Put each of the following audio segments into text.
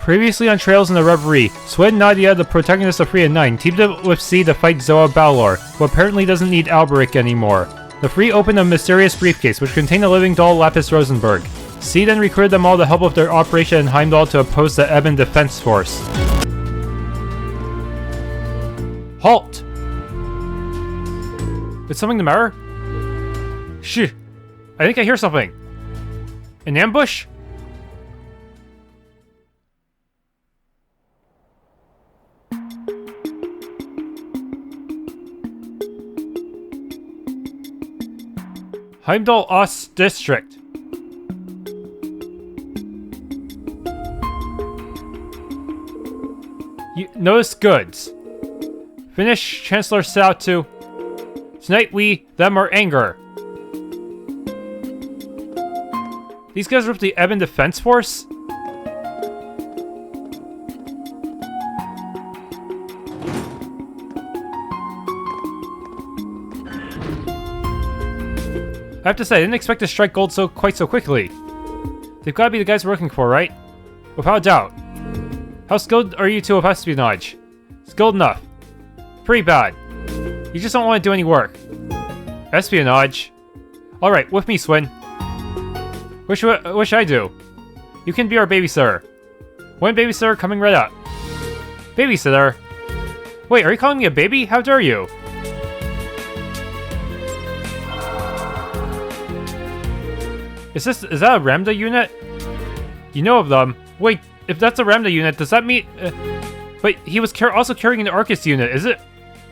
Previously on Trails in the Reverie, Swin, Nadia, the protagonist of 3 and 9, teamed up with C to fight Zoa Balor, who apparently doesn't need Alberic anymore. The Free opened a mysterious briefcase which contained a living doll Lapis Rosenberg. C then recruited them all to help with their operation in Heimdallr to oppose the Ebon Defense Force. Halt! Is something the matter? Shh! I think I hear something. An ambush? Heimdallr Ost District. Notice goods. Finish Chancellor set out to. Tonight we, them are anger. These guys are with the Ebon Defense Force? I have to say, I didn't expect to strike gold quite so quickly. They've got to be the guys we're looking for, right? Without a doubt. How skilled are you two with espionage? Skilled enough. Pretty bad. You just don't want to do any work. Espionage? Alright, with me, Swin. What should I do? You can be our babysitter. One babysitter coming right up. Babysitter? Wait, are you calling me a baby? How dare you? Is that a RAMBDA unit? You know of them. Wait, if that's a RAMBDA unit, does that mean... but he was also carrying an Arcus unit. Is it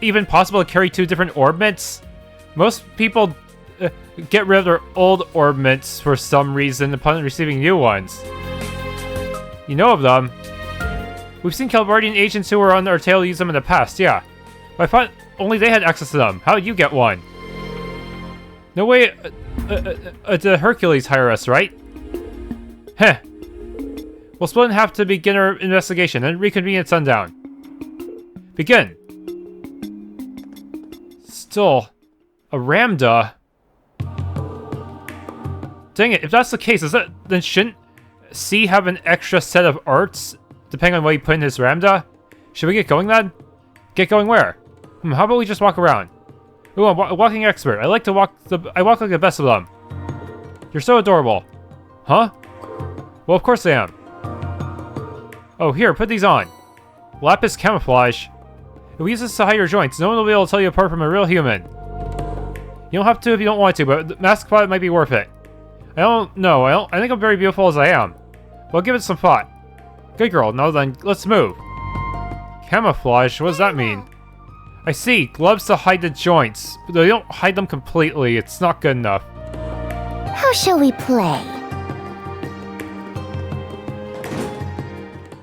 even possible to carry two different orbits? Most people get rid of their old orbits for some reason upon receiving new ones. You know of them. We've seen Calvardian agents who were on our tail use them in the past, yeah. But I thought only they had access to them. How did you get one? No way... the Hercules hire us, right? Heh. We'll split in half to begin our investigation, and reconvene at sundown. Begin. Still, a RAMBDA? Dang it, if that's the case, then shouldn't C have an extra set of arts, depending on what you put in his RAMBDA? Should we get going then? Get going where? How about we just walk around? Ooh, I'm a walking expert. I walk like the best of them. You're so adorable. Huh? Well, of course I am. Oh, here, put these on. Lapis camouflage. If we use this to hide your joints, no one will be able to tell you apart from a real human. You don't have to if you don't want to, but the mask plot might be worth it. I don't know. I think I'm very beautiful as I am. Well, give it some thought. Good girl. Now then, let's move. Camouflage? What does that mean? I see. Gloves to hide the joints. But they don't hide them completely. It's not good enough. How shall we play?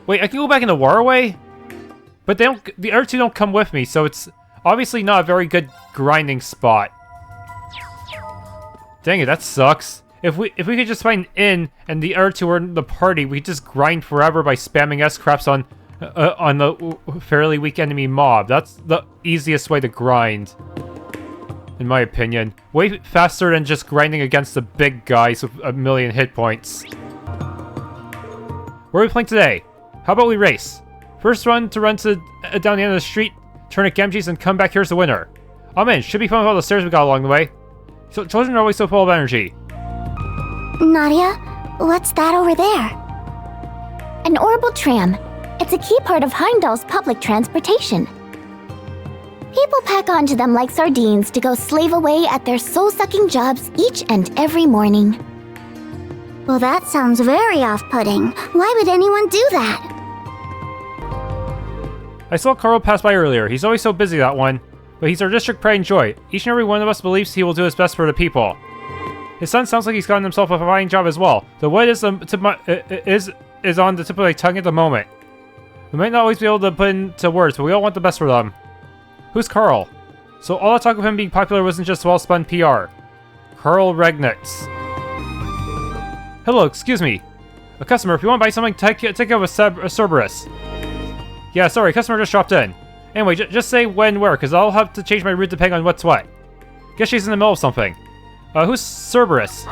Wait, I can go back in the Waterway? But the other two don't come with me, so it's obviously not a very good grinding spot. Dang it, that sucks. If we could just find an inn and the other two were in the party, we could just grind forever by spamming S-craps on the fairly weak enemy mob. That's the easiest way to grind, in my opinion. Way faster than just grinding against the big guys with a million hit points. Where are we playing today? How about we race? First run down the end of the street, turn at Gamgees, and come back here as the winner. I'm in. Should be fun with all the stairs we got along the way. So, children are always so full of energy. Nadia, what's that over there? An orbital tram. It's a key part of Heimdallr's public transportation. People pack onto them like sardines to go slave away at their soul-sucking jobs each and every morning. Well, that sounds very off-putting. Why would anyone do that? I saw Carl pass by earlier. He's always so busy, that one. But he's our district pride and joy. Each and every one of us believes he will do his best for the people. His son sounds like he's gotten himself a fine job as well. The what is on the tip of my tongue at the moment. We might not always be able to put into words, but we all want the best for them. Who's Carl? So all the talk of him being popular wasn't just well-spun PR. Carl Regnitz. Hello, excuse me. A customer, if you want to buy something, take it with Cerberus. Yeah, sorry, customer just dropped in. Anyway, just say when, where, because I'll have to change my route depending on what's what. Guess she's in the middle of something. Who's Cerberus?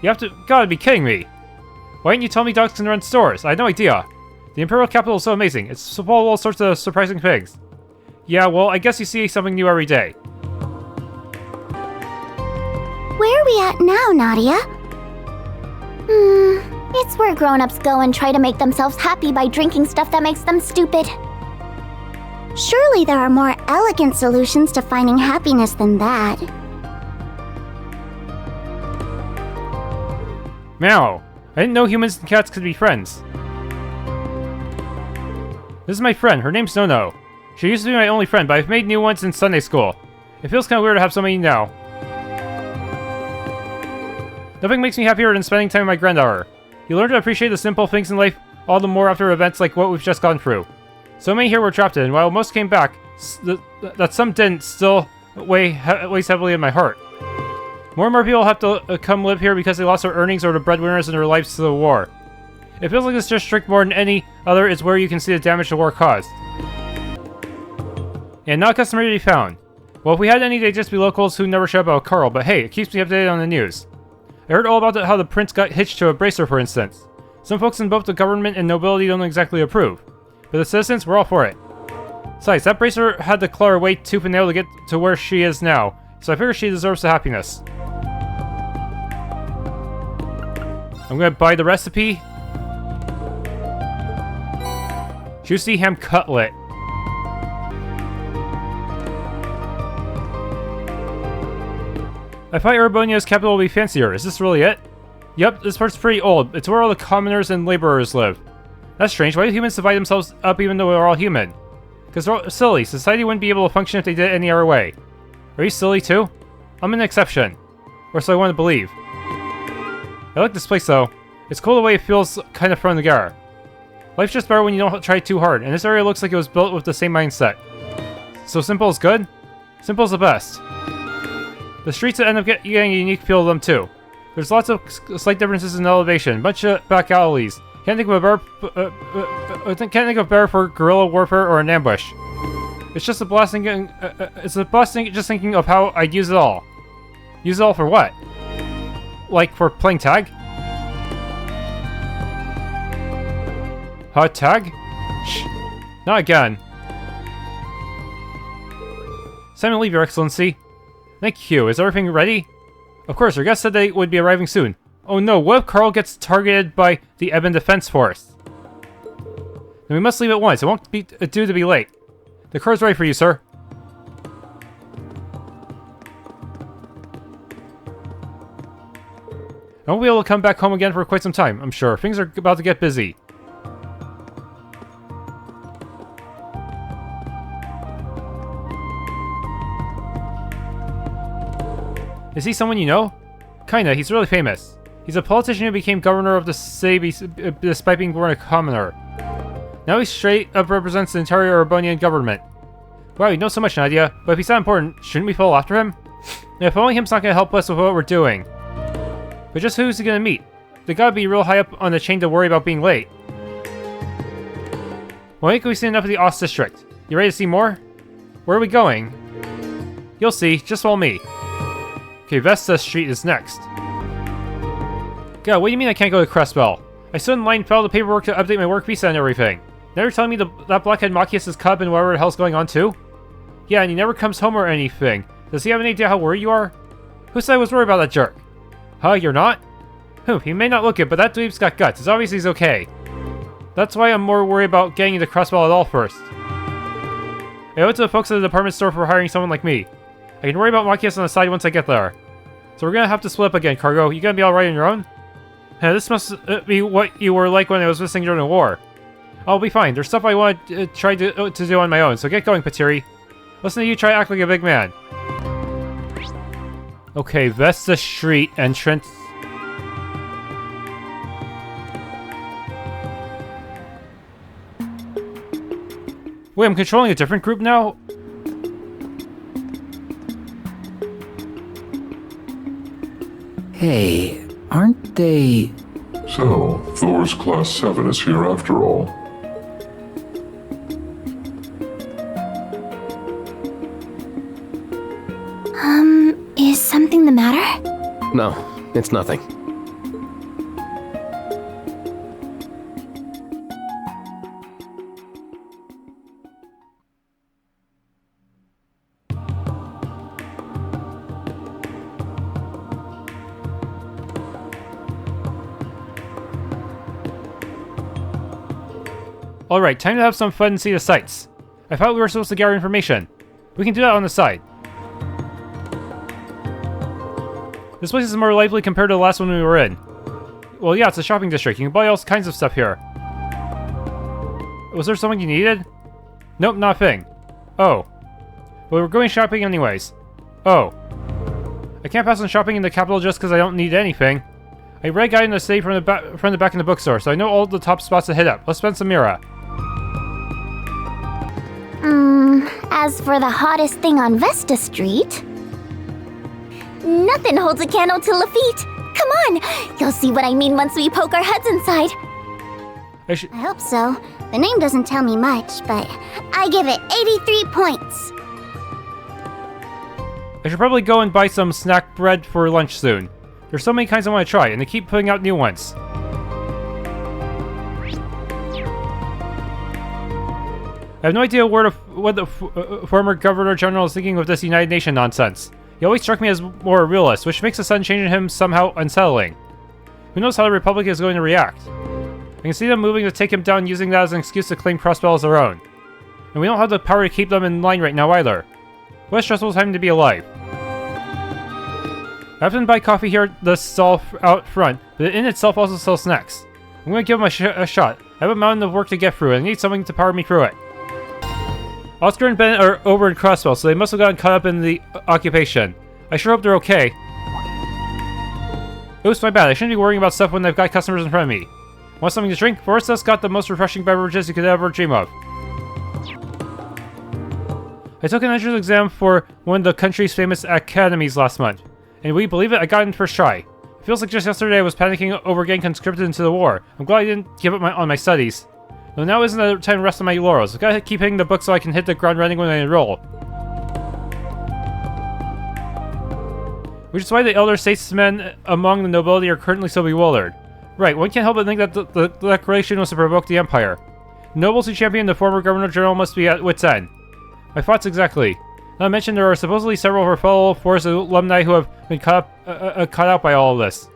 You have to... Gotta be kidding me. Why didn't you tell me dogs can run stores? I had no idea. The Imperial capital is so amazing. It's full of all sorts of surprising things. Yeah, well, I guess you see something new every day. Where are we at now, Nadia? It's where grown-ups go and try to make themselves happy by drinking stuff that makes them stupid. Surely there are more elegant solutions to finding happiness than that. Meow. I didn't know humans and cats could be friends. This is my friend. Her name's Nono. She used to be my only friend, but I've made new ones in Sunday school. It feels kind of weird to have so many now. Nothing makes me happier than spending time with my granddaughter. You learn to appreciate the simple things in life all the more after events like what we've just gone through. So many here were trapped in, while most came back, that some didn't still weighs heavily in my heart. More and more people have to come live here because they lost their earnings or the breadwinners in their lives to the war. It feels like this district more than any other is where you can see the damage the war caused. And not customary to be found. Well, if we had any, they'd just be locals who never show up about Carl, but hey, it keeps me updated on the news. I heard all about how the prince got hitched to a bracer, for instance. Some folks in both the government and nobility don't exactly approve. But the citizens, we're all for it. Besides, that bracer had to claw her way tooth and nail to get to where she is now, so I figure she deserves the happiness. I'm gonna buy the recipe. Juicy ham cutlet. I thought Erebonia's capital would be fancier. Is this really it? Yep, this part's pretty old. It's where all the commoners and laborers live. That's strange. Why do humans divide themselves up even though we're all human? Because they're all silly. Society wouldn't be able to function if they did it any other way. Are you silly too? I'm an exception. Or so I want to believe. I like this place though. It's cool the way it feels kind of from together. Life's just better when you don't try too hard, and this area looks like it was built with the same mindset. So simple is good? Simple is the best. The streets end up getting a unique feel to them too. There's lots of slight differences in elevation, bunch of back alleys. Can't think of a better for guerrilla warfare or an ambush. It's just a blasting. It's a blasting just thinking of how I'd use it all. Use it all for what? Like for playing tag? Hot tag? Shh. Not again. It's time to leave, Your Excellency. Thank you. Is everything ready? Of course, our guest said they would be arriving soon. Oh no, what if Carl gets targeted by the Ebon Defense Force? Then we must leave at once. It won't be due to be late. The car's ready for you, sir. I won't be able to come back home again for quite some time, I'm sure. Things are about to get busy. Is he someone you know? Kinda, he's really famous. He's a politician who became governor of the city despite being born a commoner. Now he straight up represents the entire Erebonian government. Wow, you know so much, Nadia, but if he's that important, shouldn't we follow after him? If only him's not gonna help us with what we're doing. But just who's he gonna meet? They gotta be real high up on the chain to worry about being late. Well, I think we've seen enough of the Ost District. You ready to see more? Where are we going? You'll see, just follow me. Okay, Vesta Street is next. God, what do you mean I can't go to Crossbell? I stood in line and filed the paperwork to update my work visa and everything. Never telling me that blockhead Machias is caught up in whatever the hell's going on too? Yeah, and he never comes home or anything. Does he have any idea how worried you are? Who said I was worried about that jerk? Huh, you're not? He may not look it, but that dweeb's got guts. It's obvious he's okay. That's why I'm more worried about getting into Crossbell at all first. I owe it to the folks at the department store for hiring someone like me. I can worry about Machias on the side once I get there. So we're gonna have to split up again, Cargo. You gonna be alright on your own? This must be what you were like when I was missing during the war. I'll be fine. There's stuff I want to try to do on my own, so get going, Patiri. Listen to you try to act like a big man. Okay, Vesta Street entrance. Wait, I'm controlling a different group now? Hey, aren't they... So, Thor's Class 7 is here after all. Is something the matter? No, it's nothing. Alright, time to have some fun and see the sights. I thought we were supposed to gather information. We can do that on the side. This place is more lively compared to the last one we were in. Well, yeah, it's a shopping district. You can buy all kinds of stuff here. Was there something you needed? Nope, not a thing. Oh. Well, we're going shopping anyways. Oh. I can't pass on shopping in the capital just because I don't need anything. I read a guide in the city from the back in the bookstore, so I know all the top spots to hit up. Let's spend some Mira. As for the hottest thing on Vesta Street... Nothing holds a candle to Lafitte. Come on! You'll see what I mean once we poke our heads inside. I hope so. The name doesn't tell me much, but I give it 83 points. I should probably go and buy some snack bread for lunch soon. There's so many kinds I want to try, and they keep putting out new ones. I have no idea what the former Governor General is thinking with this United Nation nonsense. He always struck me as more a realist, which makes the sudden change in him somehow unsettling. Who knows how the Republic is going to react? I can see them moving to take him down, using that as an excuse to claim Crossbell as their own. And we don't have the power to keep them in line right now either. What a stressful time to be alive. I often buy coffee here at the stall out front, but the inn itself also sells snacks. I'm going to give them a shot. I have a mountain of work to get through, and I need something to power me through it. Oscar and Ben are over in Crossbell, so they must have gotten caught up in the occupation. I sure hope they're okay. Oops, my bad. I shouldn't be worrying about stuff when they've got customers in front of me. Want something to drink? Forester's got the most refreshing beverages you could ever dream of. I took an entrance exam for one of the country's famous academies last month. And will you believe it? I got in first try. It feels like just yesterday I was panicking over getting conscripted into the war. I'm glad I didn't give up on my studies. Though now isn't the time to rest on my laurels. I've got to keep hitting the book so I can hit the ground running when I enroll. Which is why the elder statesmen among the nobility are currently so bewildered. Right, one can't help but think that the declaration was to provoke the Empire. The nobles who champion the former Governor-General must be at wit's end. My thoughts exactly. Not to mention there are supposedly several of our fellow Forest alumni who have been caught out by all of this.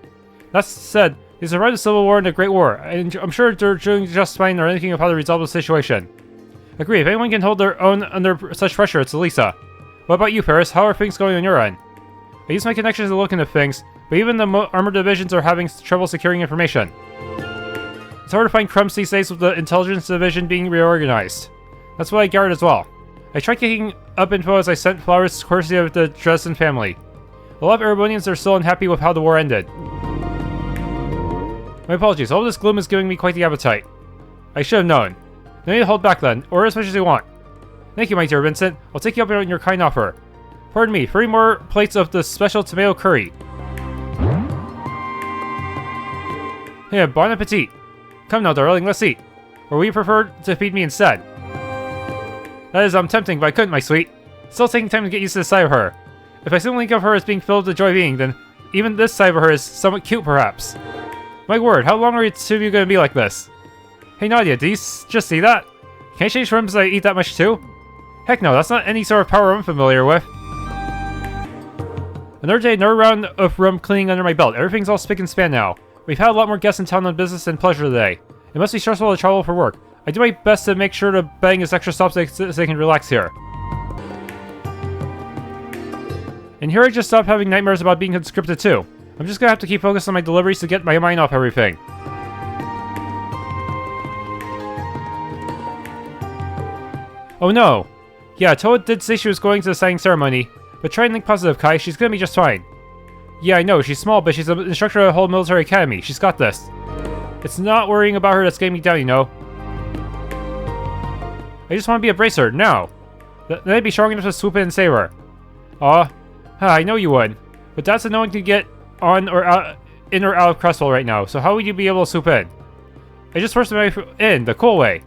That said, they survived the Civil War and the Great War, and I'm sure they're doing just fine or anything of how to resolve the situation. Agree, if anyone can hold their own under such pressure, it's Elisa. What about you, Paris? How are things going on your end? I use my connections to look into things, but even the armored divisions are having trouble securing information. It's hard to find crumbs these days with the intelligence division being reorganized. That's what I gathered as well. I tried kicking up info as I sent flowers courtesy of the Dresden family. A lot of Erebonians are still unhappy with how the war ended. My apologies, all this gloom is giving me quite the appetite. I should have known. No need to hold back then, or as much as you want. Thank you, my dear Vincent. I'll take you up on your kind offer. Pardon me, 3 more plates of the special tomato curry. Yeah, bon appetit. Come now, darling, let's eat. Or will you prefer to feed me instead? That is, tempting, but I couldn't, my sweet. Still taking time to get used to the side of her. If I simply think of her as being filled with joy being, then even this side of her is somewhat cute, perhaps. My word, how long are you two of you going to be like this? Hey Nadia, did you just see that? Can I change rooms as I eat that much too? Heck no, that's not any sort of power I'm familiar with. Another day, another round of room cleaning under my belt. Everything's all spick and span now. We've had a lot more guests in town on business and pleasure today. It must be stressful to travel for work. I do my best to make sure to bang as extra stops so they can relax here. And here I just stopped having nightmares about being conscripted too. I'm just gonna have to keep focused on my deliveries to get my mind off everything. Oh no! Yeah, Toa did say she was going to the signing ceremony, but try and think positive, Kai. She's gonna be just fine. Yeah, I know, she's small, but she's an instructor at a whole military academy. She's got this. It's not worrying about her that's getting me down, you know. I just want to be a bracer, now. Then I'd be strong enough to swoop in and save her. Aw, I know you would. But that's a no one can get on or out, in or out of Crossbell right now, so how would you be able to swoop in? I just forced my way in, the cool way.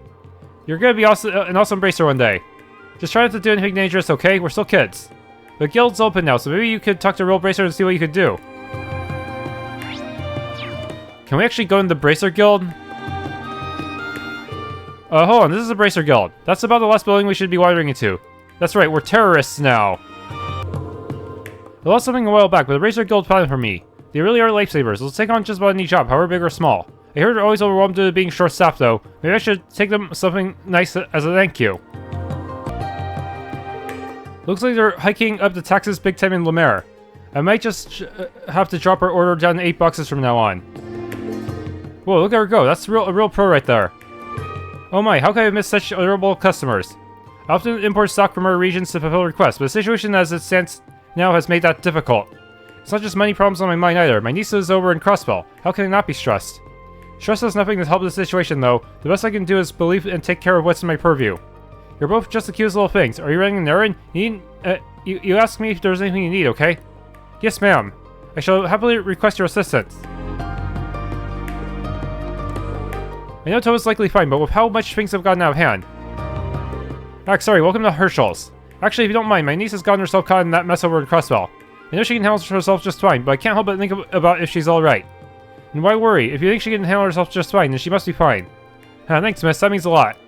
You're gonna be an awesome bracer one day. Just try not to do anything dangerous, okay? We're still kids. The guild's open now, so maybe you could talk to Real Bracer and see what you could do. Can we actually go in the Bracer Guild? Hold on, this is a Bracer Guild. That's about the last building we should be wandering into. That's right, we're terrorists now. I lost something a while back, but the Bracer Guild found it for me. They really are lifesavers. They'll take on just about any job, however big or small. I heard they're always overwhelmed due to being short-staffed though. Maybe I should take them something nice as a thank you. Looks like they're hiking up the taxes big time in Lemaire. I might just have to drop our order down to $8 from now on. Whoa, look at her go. That's a real pro right there. Oh my, how could I miss such adorable customers? I often import stock from our regions to fulfill requests, but the situation as it stands now has made that difficult. It's not just money problems on my mind either. My niece is over in Crossbell. How can I not be stressed? Stress has nothing to help the situation though. The best I can do is believe and take care of what's in my purview. You're both just the cutest little things. Are you running an errand? You ask me if there's anything you need, okay? Yes, ma'am. I shall happily request your assistance. I know Toa's likely fine, but with how much things have gotten out of hand. Sorry, welcome to Herschel's. Actually, if you don't mind, my niece has gotten herself caught in that mess over in Crossbell. I know she can handle herself just fine, but I can't help but think about if she's alright. And why worry? If you think she can handle herself just fine, then she must be fine. Thanks, miss. That means a lot.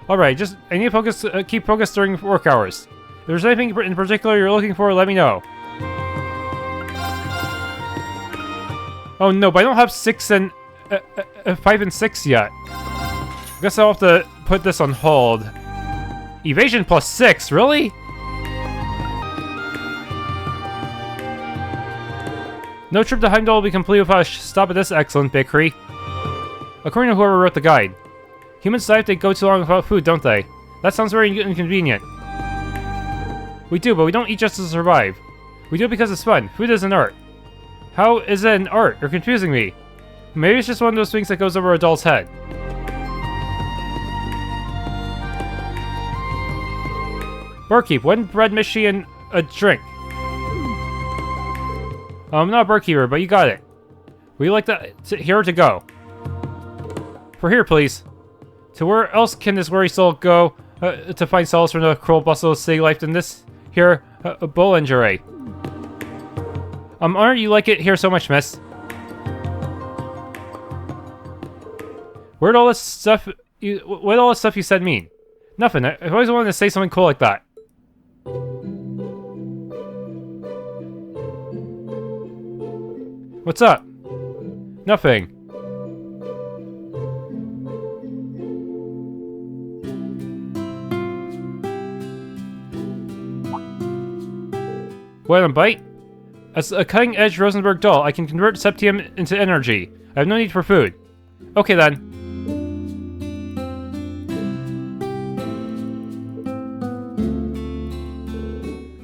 Alright, I need to focus, keep focused during work hours. If there's anything in particular you're looking for, let me know. Oh no, but I don't have 5 and 6 yet. I guess I'll have to put this on hold. Evasion plus 6, really? No trip to Heimdallr will be complete without a stop at this excellent bakery. According to whoever wrote the guide. Humans die if they go too long without food, don't they? That sounds very inconvenient. We do, but we don't eat just to survive. We do it because it's fun. Food is an art. How is it an art? You're confusing me. Maybe it's just one of those things that goes over a doll's head. Barkeep, one bread machine and a drink. I'm not a barkeeper, but you got it. Would you like here to go? For here, please. To where else can this weary soul go to find solace from the cruel bustle of city life than this here boulangerie? Aren't you like it here so much, miss? What all this stuff you said mean? Nothing. I've always wanted to say something cool like that. What's up? Nothing. Want a bite? As a cutting-edge Rosenberg doll, I can convert septium into energy. I have no need for food. Okay then.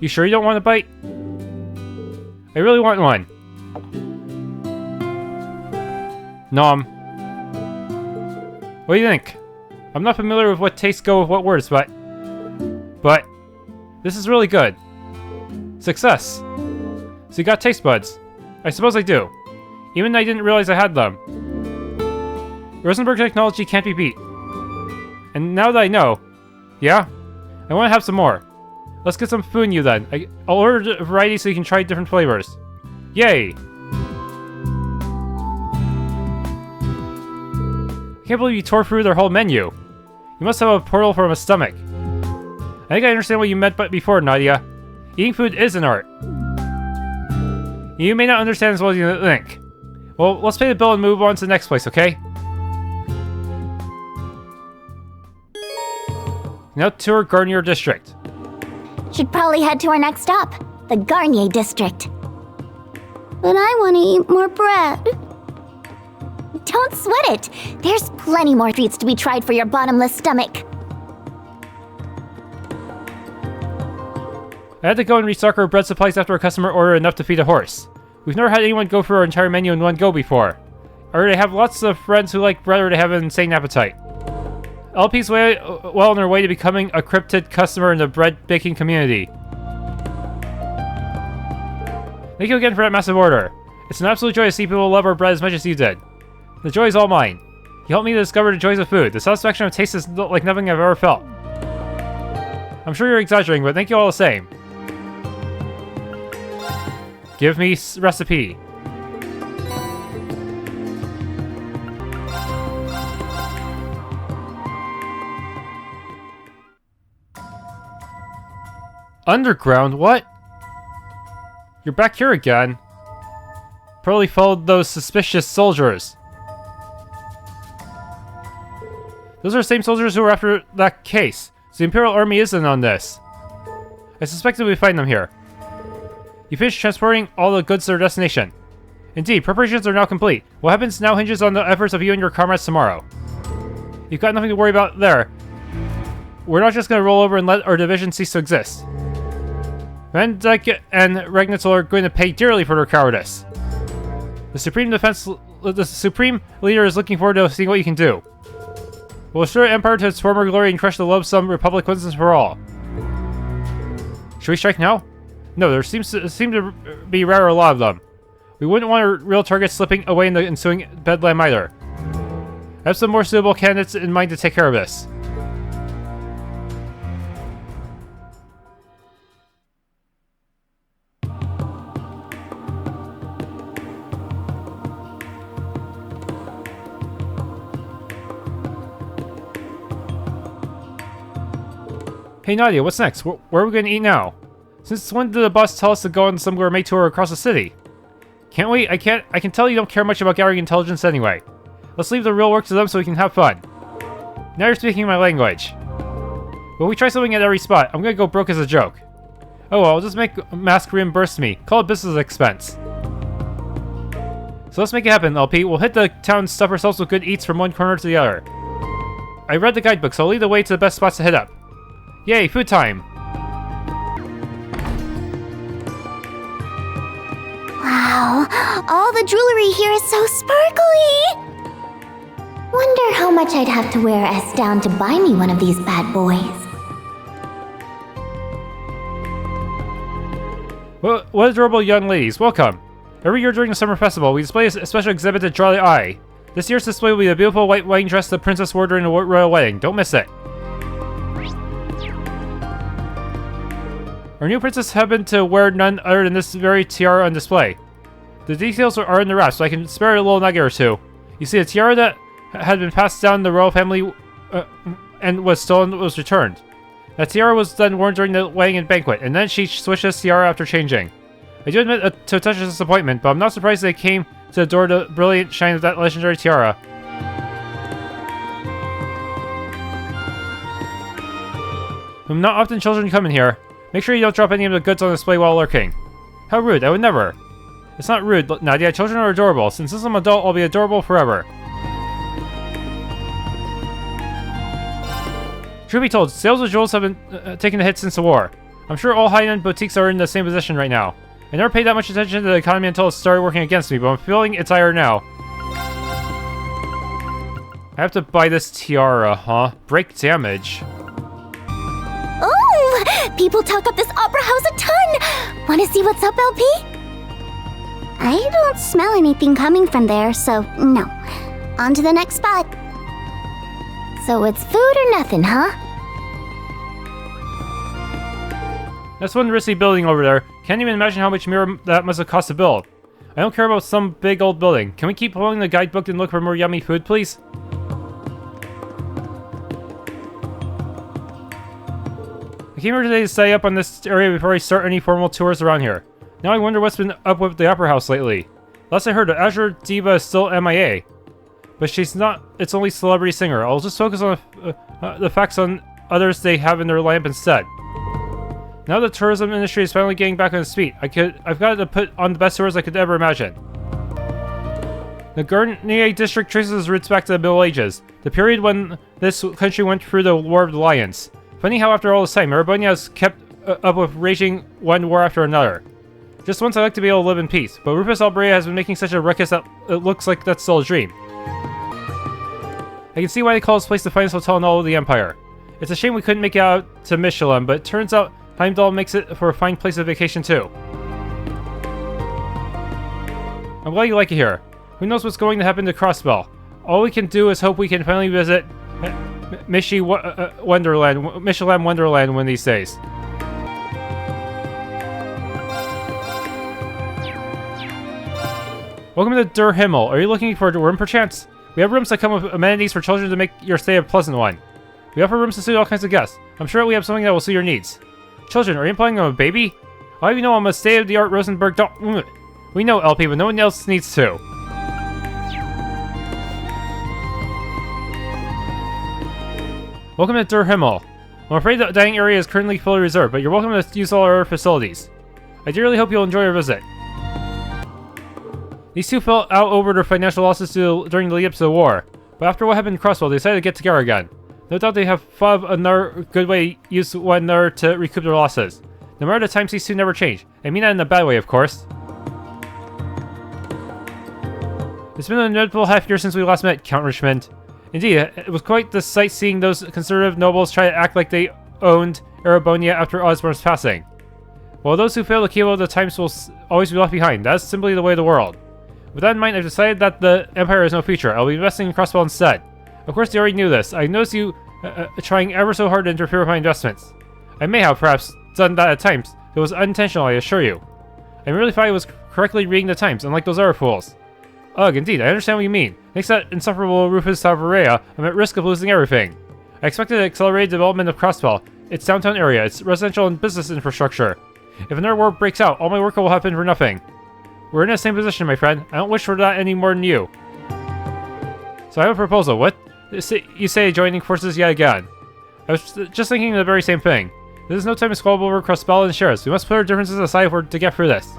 You sure you don't want a bite? I really want one. Nom. What do you think? I'm not familiar with what tastes go with what words, but this is really good. Success. So you got taste buds. I suppose I do. Even I didn't realize I had them. Rosenberg technology can't be beat. And now that I know, yeah, I want to have some more. Let's get some food in you then. I'll order a variety so you can try different flavors. Yay! I can't believe you tore through their whole menu. You must have a portal from a stomach. I think I understand what you meant before, Nadia. Eating food is an art. You may not understand as well as you think. Well, let's pay the bill and move on to the next place, okay? Now tour Garnier District. Should probably head to our next stop, the Garnier District. But I want to eat more bread. Don't sweat it. There's plenty more treats to be tried for your bottomless stomach. I had to go and restock our bread supplies after a customer ordered enough to feed a horse. We've never had anyone go through our entire menu in one go before. I already have lots of friends who like bread or they have an insane appetite. LP's well on their way to becoming a cryptid customer in the bread baking community. Thank you again for that massive order. It's an absolute joy to see people love our bread as much as you did. The joy is all mine. You helped me to discover the joys of food. The satisfaction of taste is like nothing I've ever felt. I'm sure you're exaggerating, but thank you all the same. Give me recipe. Underground? What? You're back here again. Probably followed those suspicious soldiers. Those are the same soldiers who were after that case. So the Imperial Army is in on this. I suspected we'd find them here. You finished transporting all the goods to their destination. Indeed, preparations are now complete. What happens now hinges on the efforts of you and your comrades tomorrow. You've got nothing to worry about there. We're not just going to roll over and let our division cease to exist. Vander and Ragnatul are going to pay dearly for their cowardice. The Supreme Leader is looking forward to seeing what you can do. We'll restore the Empire to its former glory and crush the loathsome Republic once and for all. Should we strike now? No, there seem to be rather a lot of them. We wouldn't want our real targets slipping away in the ensuing bedlam either. I have some more suitable candidates in mind to take care of this. Hey Nadia, what's next? Where are we going to eat now? Since when did the boss tell us to go on some gourmet tour across the city? Can't we? I can tell you don't care much about gathering intelligence anyway. Let's leave the real work to them so we can have fun. Now you're speaking my language. Well, we try something at every spot. I'm gonna go broke as a joke. Oh well, I'll just make Mask reimburse me. Call it business expense. So let's make it happen, LP. We'll hit the town and stuff ourselves with good eats from one corner to the other. I read the guidebook, so I'll lead the way to the best spots to hit up. Yay, food time! Wow, all the jewelry here is so sparkly! Wonder how much I'd have to wear S down to buy me one of these bad boys. Well, what adorable young ladies, welcome! Every year during the summer festival, we display a special exhibit to draw the eye. This year's display will be the beautiful white wedding dress the princess wore during the royal wedding. Don't miss it. Our new princess happened to wear none other than this very tiara on display. The details are in the wrap, so I can spare a little nugget or two. You see, a tiara that had been passed down the royal family and was stolen was returned. That tiara was then worn during the wedding and banquet, and then she switched this tiara after changing. I do admit to a touch of disappointment, but I'm not surprised they came to adore the brilliant shine of that legendary tiara. Not often children come in here. Make sure you don't drop any of the goods on display while lurking. How rude, I would never. It's not rude, Nadia. Children are adorable. Since I'm an adult, I'll be adorable forever. Truth be told, sales of jewels have been taking a hit since the war. I'm sure all high-end boutiques are in the same position right now. I never paid that much attention to the economy until it started working against me, but I'm feeling its ire now. I have to buy this tiara, huh? Break damage. Oh! People talk up this opera house a ton! Wanna see what's up, LP? I don't smell anything coming from there, so no. On to the next spot. So it's food or nothing, huh? That's one risky building over there. Can't even imagine how much mirror that must have cost to build. I don't care about some big old building. Can we keep pulling the guidebook and look for more yummy food, please? I came here today to stay up on this area before I start any formal tours around here. Now I wonder what's been up with the opera house lately. Last I heard, the Azure Diva is still MIA. But she's not its only celebrity singer. I'll just focus on the facts on others they have in their lineup instead. Now the tourism industry is finally getting back on its feet. I've got to put on the best tours I could ever imagine. The Garnier District traces its roots back to the Middle Ages, the period when this country went through the War of the Alliance. Funny how after all this time, Erebonia has kept up with raging one war after another. Just once I'd like to be able to live in peace, but Rufus Albrea has been making such a ruckus that it looks like that's still a dream. I can see why they call this place the finest hotel in all of the Empire. It's a shame we couldn't make it out to Michelin, but it turns out Heimdallr makes it for a fine place of vacation too. I'm glad you like it here. Who knows what's going to happen to Crossbell? All we can do is hope we can finally visit Michelin Wonderland one of these days. Welcome to Der Himmel. Are you looking for a room perchance? We have rooms that come with amenities for children to make your stay a pleasant one. We offer rooms to suit all kinds of guests. I'm sure we have something that will suit your needs. Children, are you implying I'm a baby? I'll have you know I'm a state-of-the-art Rosenberg doll. We know, LP, but no one else needs to. Welcome to Der Himmel. I'm afraid the dining area is currently fully reserved, but you're welcome to use all our facilities. I dearly hope you'll enjoy your visit. These two fell out over their financial losses during the lead-up to the war, but after what happened in Crossbell, they decided to get together again. No doubt they have thought of another good way to use one another to recoup their losses. No matter the times, these two never change. I mean that in a bad way, of course. It's been an inevitable half year since we last met, Count Richmond. Indeed, it was quite the sight seeing those conservative nobles try to act like they owned Erebonia after Osborne's passing. While those who fail to keep up with the times will always be left behind, that is simply the way of the world. With that in mind, I've decided that the Empire is no future. I'll be investing in Crossbell instead. Of course, you already knew this. I noticed you trying ever so hard to interfere with my investments. I may have, perhaps, done that at times. It was unintentional, I assure you. I really thought I was correctly reading the times, unlike those other fools. Ugh, indeed, I understand what you mean. Thanks to that insufferable Rufus Salvarea, I'm at risk of losing everything. I expected accelerated development of Crossbell, its downtown area, its residential and business infrastructure. If another war breaks out, all my work will happen for nothing. We're in the same position, my friend. I don't wish for that any more than you. So I have a proposal. What? You say joining forces yet again. I was just thinking the very same thing. This is no time to squabble over Crossbell and shares. We must put our differences aside if we're to get through this.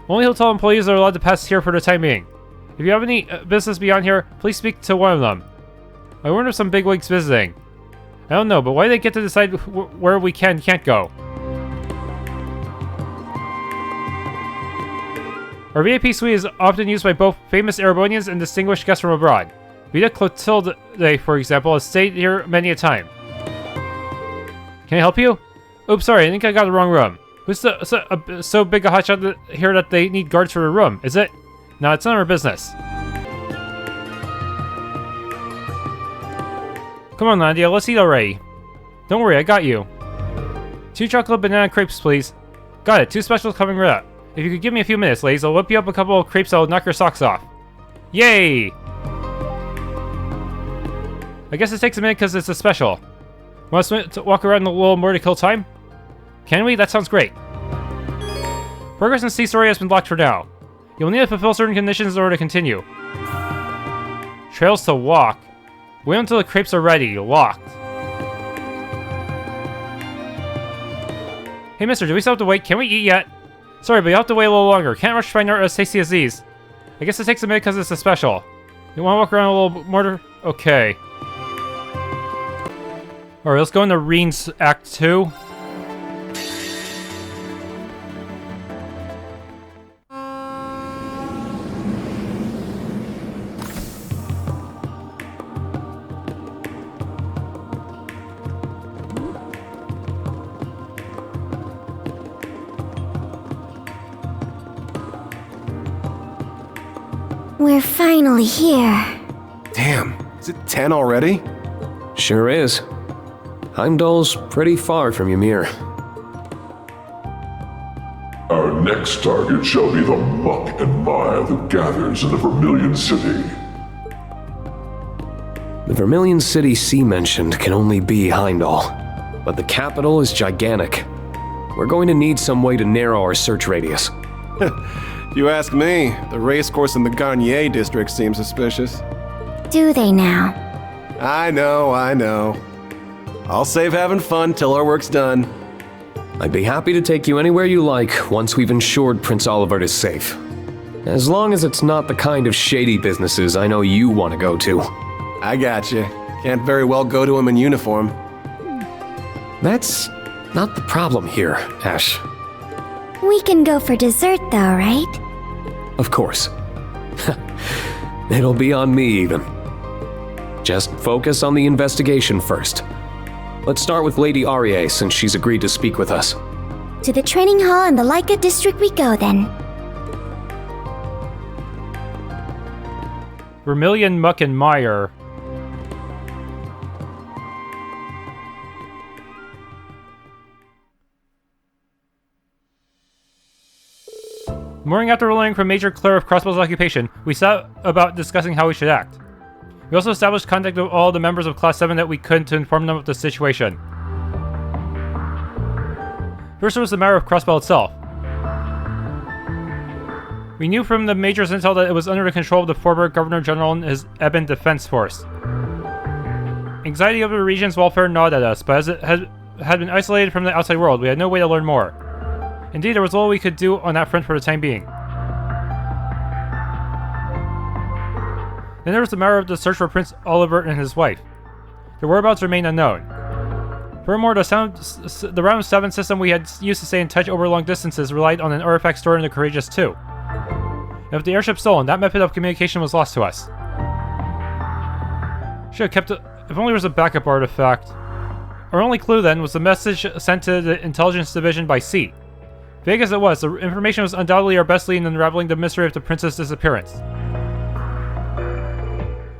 Only hotel employees are allowed to pass here for the time being. If you have any business beyond here, please speak to one of them. I wonder if some bigwigs visiting. I don't know, but why do they get to decide where we can and can't go? Our VIP suite is often used by both famous Erebonians and distinguished guests from abroad. Vita Clotilde, for example, has stayed here many a time. Can I help you? Oops, sorry, I think I got the wrong room. Who's so big a hotshot here that they need guards for a room, is it? No, it's none of our business. Come on, Nadia, let's eat already. Don't worry, I got you. 2 chocolate banana crepes, please. Got it, 2 specials coming right up. If you could give me a few minutes, ladies, I'll whip you up a couple of crepes that'll knock your socks off. Yay! I guess it takes a minute because it's a special. Want to walk around a little more to kill time? Can we? That sounds great. Progress in C-Story has been blocked for now. You'll need to fulfill certain conditions in order to continue. Trails to walk. Wait until the crepes are ready. Locked. Hey mister, do we still have to wait? Can we eat yet? Sorry, but you'll have to wait a little longer. Can't rush to find out as tasty as these. I guess it takes a minute because it's a special. You want to walk around a little more? Okay. Alright, let's go into Reen's Act 2. We're finally here. Damn, is it 10 already? Sure is. Heimdall's pretty far from Ymir. Our next target shall be the muck and mire that gathers in the Vermilion City. The Vermilion City C mentioned can only be Heimdallr, but the capital is gigantic. We're going to need some way to narrow our search radius. If you ask me, the racecourse in the Garnier District seems suspicious. Do they now? I know. I'll save having fun till our work's done. I'd be happy to take you anywhere you like once we've ensured Prince Olivert is safe. As long as it's not the kind of shady businesses I know you want to go to. I gotcha. Can't very well go to him in uniform. That's not the problem here, Ash. We can go for dessert though, right? Of course. It'll be on me even. Just focus on the investigation first. Let's start with Lady Arie since she's agreed to speak with us. To the training hall in the Leica District we go then. Vermilion, muck, and mire. Morning after learning from Major Claire of Crossbell's occupation, we set about discussing how we should act. We also established contact with all the members of Class 7 that we could to inform them of the situation. First was the matter of Crossbell itself. We knew from the Major's intel that it was under the control of the former Governor General and his Ebon Defense Force. Anxiety over the region's welfare gnawed at us, but as it had been isolated from the outside world, we had no way to learn more. Indeed, there was little we could do on that front for the time being. Then there was the matter of the search for Prince Oliver and his wife. Their whereabouts remain unknown. Furthermore, the Round 7 system we had used to stay in touch over long distances relied on an artifact stored in the Courageous 2. And with the airship stolen, that method of communication was lost to us. Should have kept it. If only there was a backup artifact. Our only clue then was the message sent to the Intelligence Division by C. Vague as it was, the information was undoubtedly our best lead in unraveling the mystery of the prince's disappearance.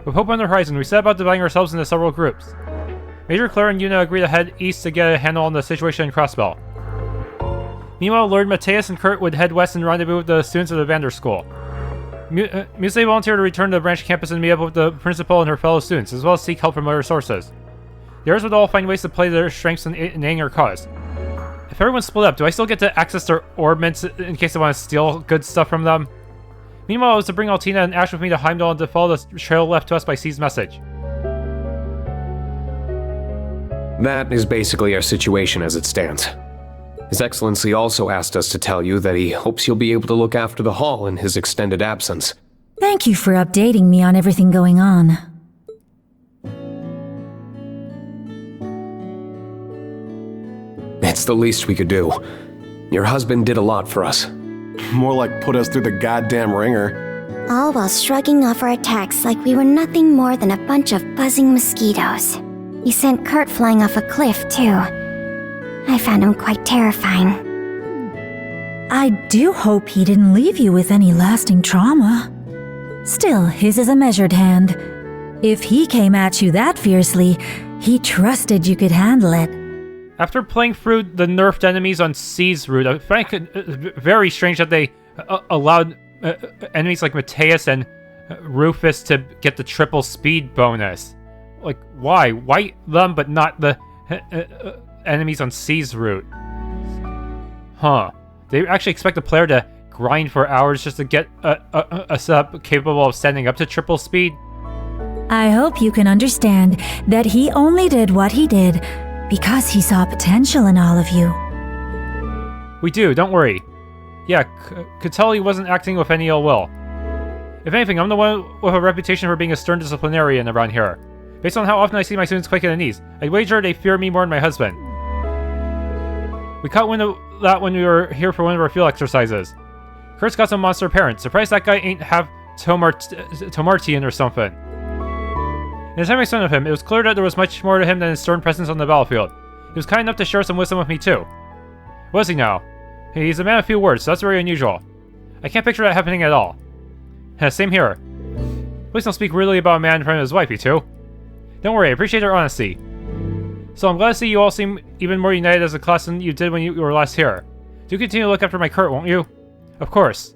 With hope on the horizon, we set about dividing ourselves into several groups. Major Claire and Yuna agreed to head east to get a handle on the situation in Crossbell. Meanwhile, Lord Matthias and Kurt would head west and rendezvous with the students of the Vander school. Muse volunteered to return to the branch campus and meet up with the principal and her fellow students, as well as seek help from other sources. The others would all find ways to play their strengths in aiding our cause. If everyone's split up, do I still get to access their orbments in case I want to steal good stuff from them? Meanwhile, I was to bring Altina and Ash with me to Heimdallr and to follow the trail left to us by C's message. That is basically our situation as it stands. His Excellency also asked us to tell you that he hopes you'll be able to look after the hall in his extended absence. Thank you for updating me on everything going on. It's the least we could do. Your husband did a lot for us. More like put us through the goddamn ringer. All while shrugging off our attacks like we were nothing more than a bunch of buzzing mosquitoes. He sent Kurt flying off a cliff, too. I found him quite terrifying. I do hope he didn't leave you with any lasting trauma. Still, his is a measured hand. If he came at you that fiercely, he trusted you could handle it. After playing through the nerfed enemies on C's route, I find it very strange that they allowed enemies like Matthias and Rufus to get the triple speed bonus. Like, why? Why them, but not the enemies on C's route? Huh. They actually expect the player to grind for hours just to get a setup capable of standing up to triple speed? I hope you can understand that he only did what he did because he saw potential in all of you. We do, don't worry. Yeah, could tell he wasn't acting with any ill will. If anything, I'm the one with a reputation for being a stern disciplinarian around here. Based on how often I see my students quake at the knees, I'd wager they fear me more than my husband. We caught wind of that when we were here for one of our field exercises. Kurt's got some monster parents. Surprised that guy ain't have Tomartian or something. In the time I spent with him, it was clear that there was much more to him than his stern presence on the battlefield. He was kind enough to share some wisdom with me too. Was he now? He's a man of few words, so that's very unusual. I can't picture that happening at all. Same here. Please don't speak rudely about a man in front of his wife, you two. Don't worry, I appreciate your honesty. So I'm glad to see you all seem even more united as a class than you did when you were last here. Do continue to look after my Kurt, won't you? Of course.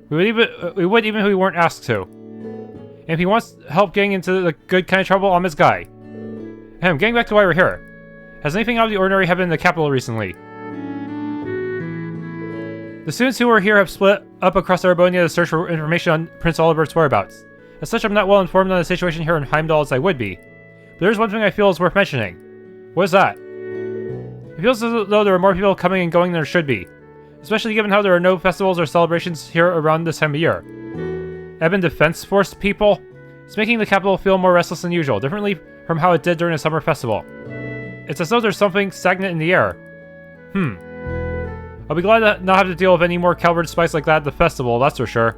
We would even if we weren't asked to. And if he wants help getting into the good kind of trouble, I'm his guy. Getting back to why we're here. Has anything out of the ordinary happened in the capital recently? The students who were here have split up across Erebonia to search for information on Prince Oliver's whereabouts. As such, I'm not well informed on the situation here in Heimdallr as I would be. But there's one thing I feel is worth mentioning. What is that? It feels as though there are more people coming and going than there should be. Especially given how there are no festivals or celebrations here around this time of year. Ebon Defense Force people? It's making the capital feel more restless than usual, differently from how it did during the summer festival. It's as though there's something stagnant in the air. I'll be glad to not have to deal with any more coward spice like that at the festival, that's for sure.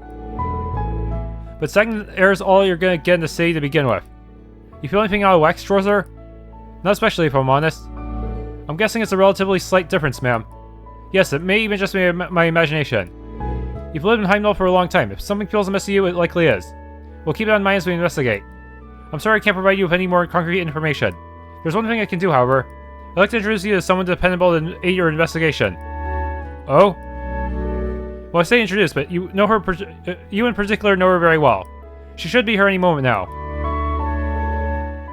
But stagnant air is all you're gonna get in the city to begin with. You feel anything out of whack, Strother? Not especially, if I'm honest. I'm guessing it's a relatively slight difference, ma'am. Yes, it may even just be my imagination. You've lived in Heimdallr for a long time. If something feels amiss to you, it likely is. We'll keep it in mind as we investigate. I'm sorry I can't provide you with any more concrete information. There's one thing I can do, however. I'd like to introduce you to someone dependable to aid your investigation. Oh? Well, I say introduce, but you know her. You in particular know her very well. She should be here any moment now.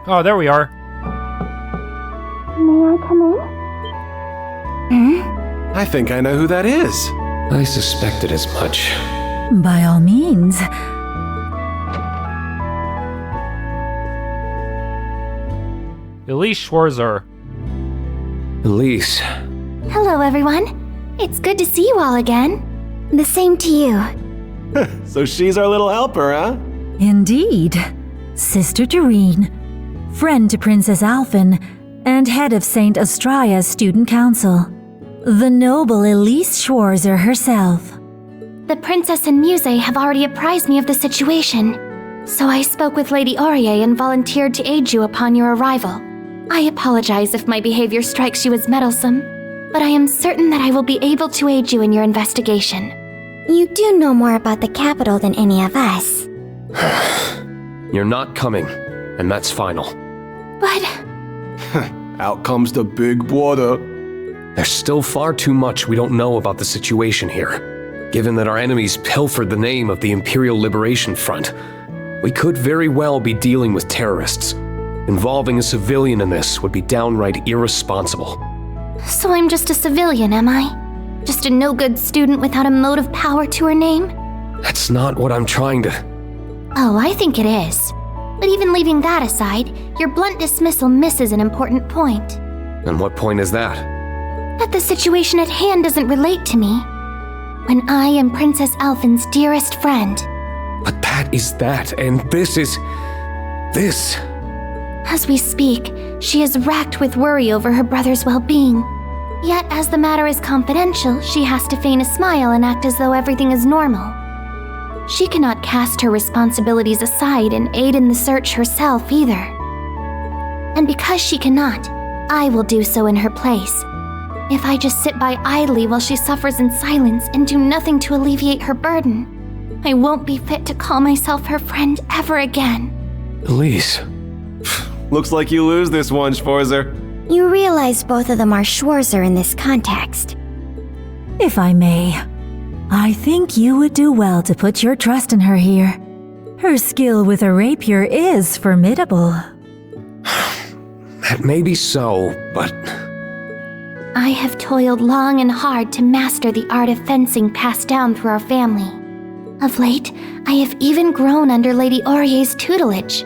Oh, there we are. May I come in? I think I know who that is. I suspected as much. By all means. Elise Schwarzer. Elise. Hello, everyone. It's good to see you all again. The same to you. So she's our little helper, huh? Indeed. Sister Doreen, friend to Princess Alphen, and head of St. Astraya's student council. The noble Elise Schwarzer herself. The Princess and Muse have already apprised me of the situation, so I spoke with Lady Aurier and volunteered to aid you upon your arrival. I apologize if my behavior strikes you as meddlesome, but I am certain that I will be able to aid you in your investigation. You do know more about the capital than any of us. You're not coming, and that's final. But Out comes the big brother. There's still far too much we don't know about the situation here. Given that our enemies pilfered the name of the Imperial Liberation Front, we could very well be dealing with terrorists. Involving a civilian in this would be downright irresponsible. so I'm just a civilian, am I? Just a no-good student without a mote of power to her name? That's not what I'm trying to... Oh, I think it is. But even leaving that aside, your blunt dismissal misses an important point. And what point is that? That the situation at hand doesn't relate to me. When I am Princess Alphen's dearest friend. But that is that, and this is... this. As we speak, she is racked with worry over her brother's well-being. Yet, as the matter is confidential, she has to feign a smile and act as though everything is normal. She cannot cast her responsibilities aside and aid in the search herself either. And because she cannot, I will do so in her place. If I just sit by idly while she suffers in silence and do nothing to alleviate her burden, I won't be fit to call myself her friend ever again. Elise. Looks like you lose this one, Schwarzer. You realize both of them are Schwarzer in this context. If I may, I think you would do well to put your trust in her here. Her skill with a rapier is formidable. That may be so, but... I have toiled long and hard to master the art of fencing passed down through our family. Of late, I have even grown under Lady Aurier's tutelage.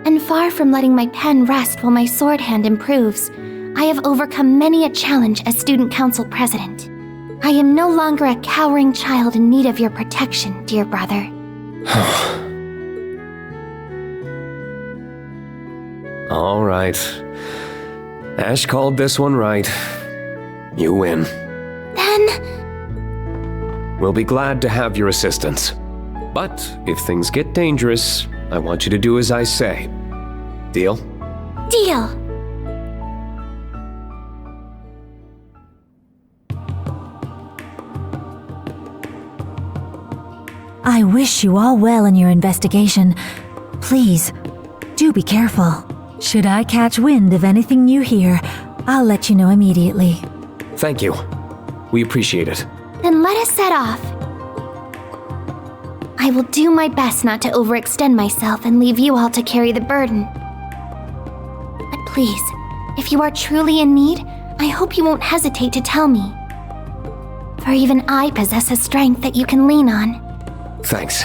And far from letting my pen rest while my sword hand improves, I have overcome many a challenge as student council president. I am no longer a cowering child in need of your protection, dear brother. All right. Ash called this one right. You win. Then... We'll be glad to have your assistance. But if things get dangerous, I want you to do as I say. Deal? Deal! I wish you all well in your investigation. Please, do be careful. Should I catch wind of anything you hear, I'll let you know immediately. Thank you. We appreciate it. Then let us set off. I will do my best not to overextend myself and leave you all to carry the burden. But please, if you are truly in need, I hope you won't hesitate to tell me. For even I possess a strength that you can lean on. Thanks.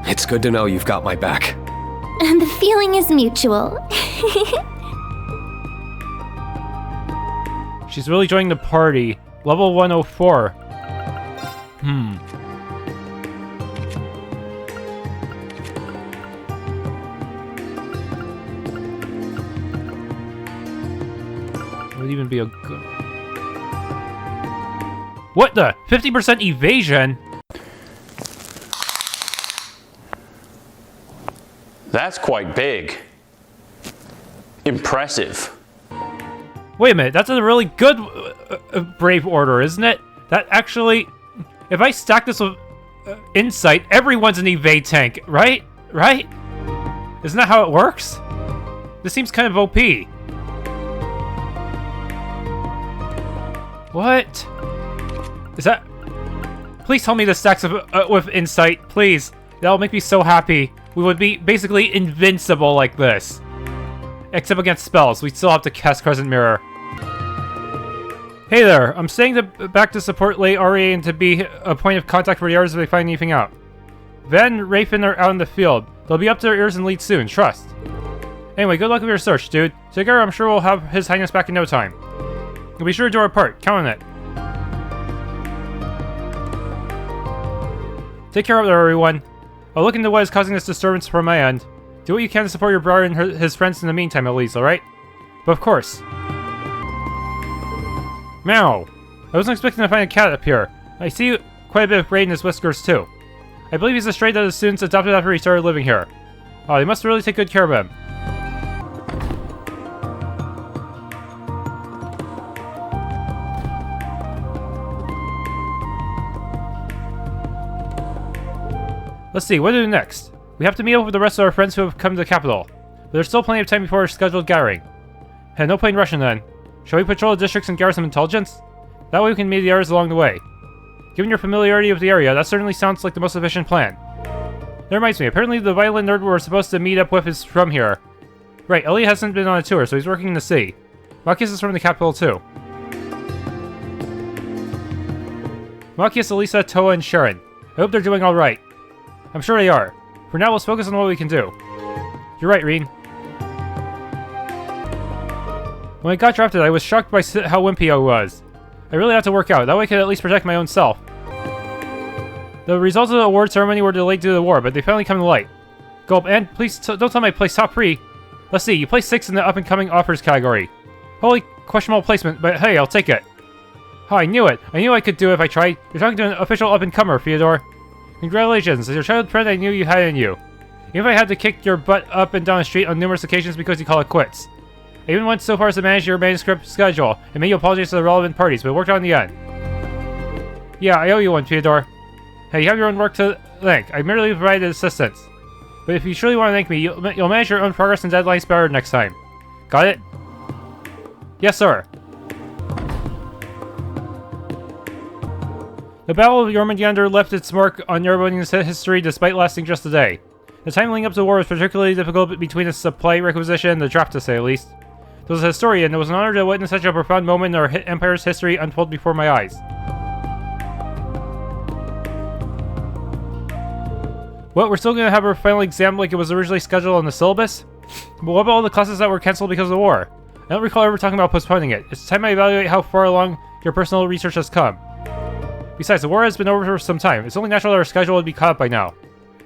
It's good to know you've got my back. And the feeling is mutual. She's really joining the party. Level 104. Would even be a good... What the? 50% evasion? That's quite big. Impressive. Wait a minute, that's a really good brave order, isn't it? That actually... If I stack this with insight, everyone's an evade tank, right? Right? Isn't that how it works? This seems kind of OP. What? Is that... Please tell me this stacks with insight, please. That'll make me so happy. We would be basically invincible like this. Except against spells, we still have to cast Crescent Mirror. Hey there, I'm staying back to support Lady Aurier and to be a point of contact for the others if they find anything out. Van and Rafen are out in the field. They'll be up to their ears in lead soon, trust. Anyway, good luck with your search, dude. Take care, I'm sure we'll have His Highness back in no time. We'll be sure to do our part. Count on it. Take care of there, everyone. I'll look into what is causing this disturbance from my end. Do what you can to support your brother and his friends in the meantime, at least, alright? But of course. Meow! I wasn't expecting to find a cat up here. I see quite a bit of gray in his whiskers, too. I believe he's a stray that the students adopted after he started living here. Oh, they must really take good care of him. Let's see, what to do next? We have to meet up with the rest of our friends who have come to the capital. But there's still plenty of time before our scheduled gathering. And no point in rushing then. Shall we patrol the districts and gather some intelligence? That way we can meet the others along the way. Given your familiarity with the area, that certainly sounds like the most efficient plan. That reminds me, apparently the violin nerd we're supposed to meet up with is from here. Right, Elliot hasn't been on a tour, so he's working in the city. Machias is from the capital too. Machias, Elisa, Toa, and Sharon. I hope they're doing alright. I'm sure they are. For now, let's focus on what we can do. You're right, Reen. When I got drafted, I was shocked by how wimpy I was. I really had to work out, that way I could at least protect my own self. The results of the award ceremony were delayed due to the war, but they finally come to light. Gulp, and please don't tell me I placed top 3. Let's see, you placed 6 in the up-and-coming offers category. Holy questionable placement, but hey, I'll take it. Oh, I knew it. I knew I could do it if I tried. You're talking to an official up-and-comer, Fyodor. Congratulations, as your childhood friend I knew you had in you. Even if I had to kick your butt up and down the street on numerous occasions because you call it quits. I even went so far as to manage your manuscript schedule and made you apologize to the relevant parties, but it worked out in the end. Yeah, I owe you one, Fyodor. Hey, you have your own work to thank. I merely provided assistance. But if you truly want to thank me, you'll manage your own progress and deadlines better next time. Got it? Yes, sir. The Battle of Jormungandr left its mark on Erebonian's history despite lasting just a day. The time leading up to the war was particularly difficult between its supply requisition and the draft, to say the least. As a historian, it was an honor to witness such a profound moment in our empire's history unfold before my eyes. What, we're still going to have our final exam like it was originally scheduled on the syllabus? But what about all the classes that were cancelled because of the war? I don't recall ever talking about postponing it. It's time I evaluate how far along your personal research has come. Besides, the war has been over for some time. It's only natural that our schedule would be caught up by now.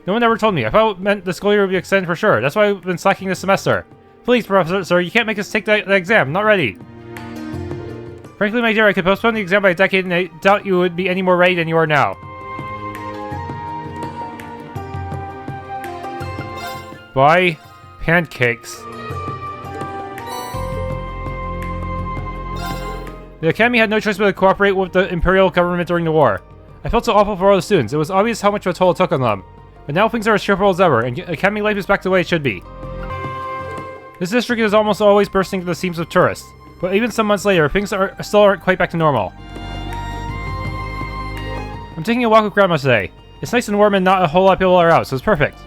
No one ever told me. I thought it meant the school year would be extended for sure. That's why I've been slacking this semester. Please, Professor, sir, you can't make us take the exam. I'm not ready. Frankly, my dear, I could postpone the exam by a decade and I doubt you would be any more ready than you are now. Buy pancakes. The Academy had no choice but to cooperate with the Imperial government during the war. I felt so awful for all the students. It was obvious how much of a toll it took on them. But now things are as cheerful as ever, and Academy life is back to the way it should be. This district is almost always bursting at the seams with tourists, but even some months later, things still aren't quite back to normal. I'm taking a walk with Grandma today. It's nice and warm and not a whole lot of people are out, so it's perfect.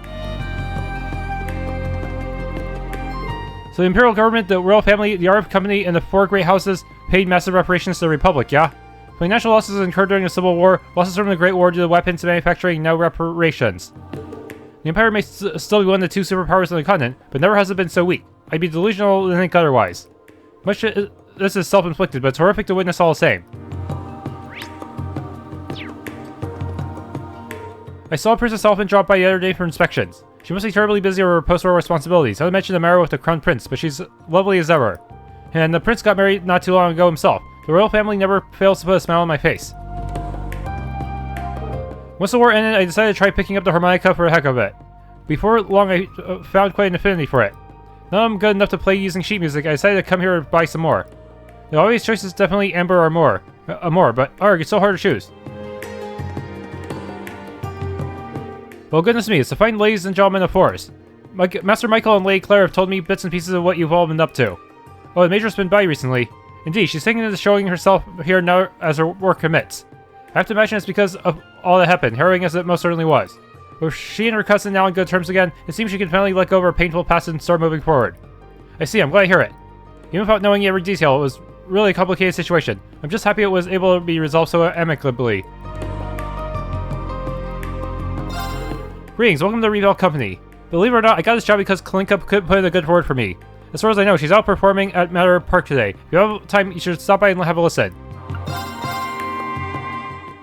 So the Imperial government, the royal family, the Arab company, and the 4 great houses paid massive reparations to the Republic, yeah? Financial losses incurred during the Civil War, losses from the Great War due to weapons manufacturing, now reparations. The Empire may still be one of the 2 superpowers on the continent, but never has it been so weak. I'd be delusional to think otherwise. Much this is self-inflicted, but it's horrific to witness all the same. I saw Princess Elfin drop by the other day for inspections. She must be terribly busy with her post-war responsibilities. I would mention the marrow with the Crown Prince, but she's lovely as ever. And the Prince got married not too long ago himself. The royal family never fails to put a smile on my face. Once the war ended, I decided to try picking up the harmonica for the heck of it. Before long, I found quite an affinity for it. Now I'm good enough to play using sheet music, I decided to come here to buy some more. The obvious choice is definitely Amber or more, but arg, it's so hard to choose. Well, goodness me, it's the fine ladies and gentlemen of force. Master Michael and Lady Claire have told me bits and pieces of what you've all been up to. Oh, the Major's been by recently. Indeed, she's taking into showing herself here now as her work commits. I have to imagine it's because of all that happened, harrowing as it most certainly was. With she and her cousin now on good terms again, it seems she can finally let go of her painful past and start moving forward. I see, I'm glad to hear it. Even without knowing every detail, it was really a complicated situation. I'm just happy it was able to be resolved so amicably. Greetings, welcome to the Reverie Company. Believe it or not, I got this job because Kalinka could put in a good word for me. As far as I know, she's out performing at Matter Park today. If you have time, you should stop by and have a listen.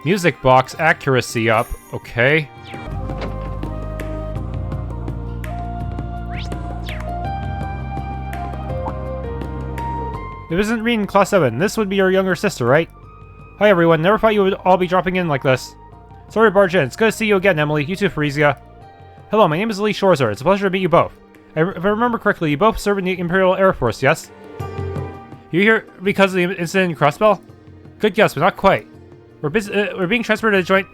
Music box accuracy up. Okay. It isn't reading Class 7. This would be your younger sister, right? Hi everyone, never thought you would all be dropping in like this. Sorry to barge in. It's good to see you again, Emily. You too, Frisia. Hello, my name is Lee Shorzer. It's a pleasure to meet you both. If I remember correctly, you both serve in the Imperial Air Force, yes? You're here because of the incident in Crossbell? Good guess, but not quite. We're being transferred to the Joint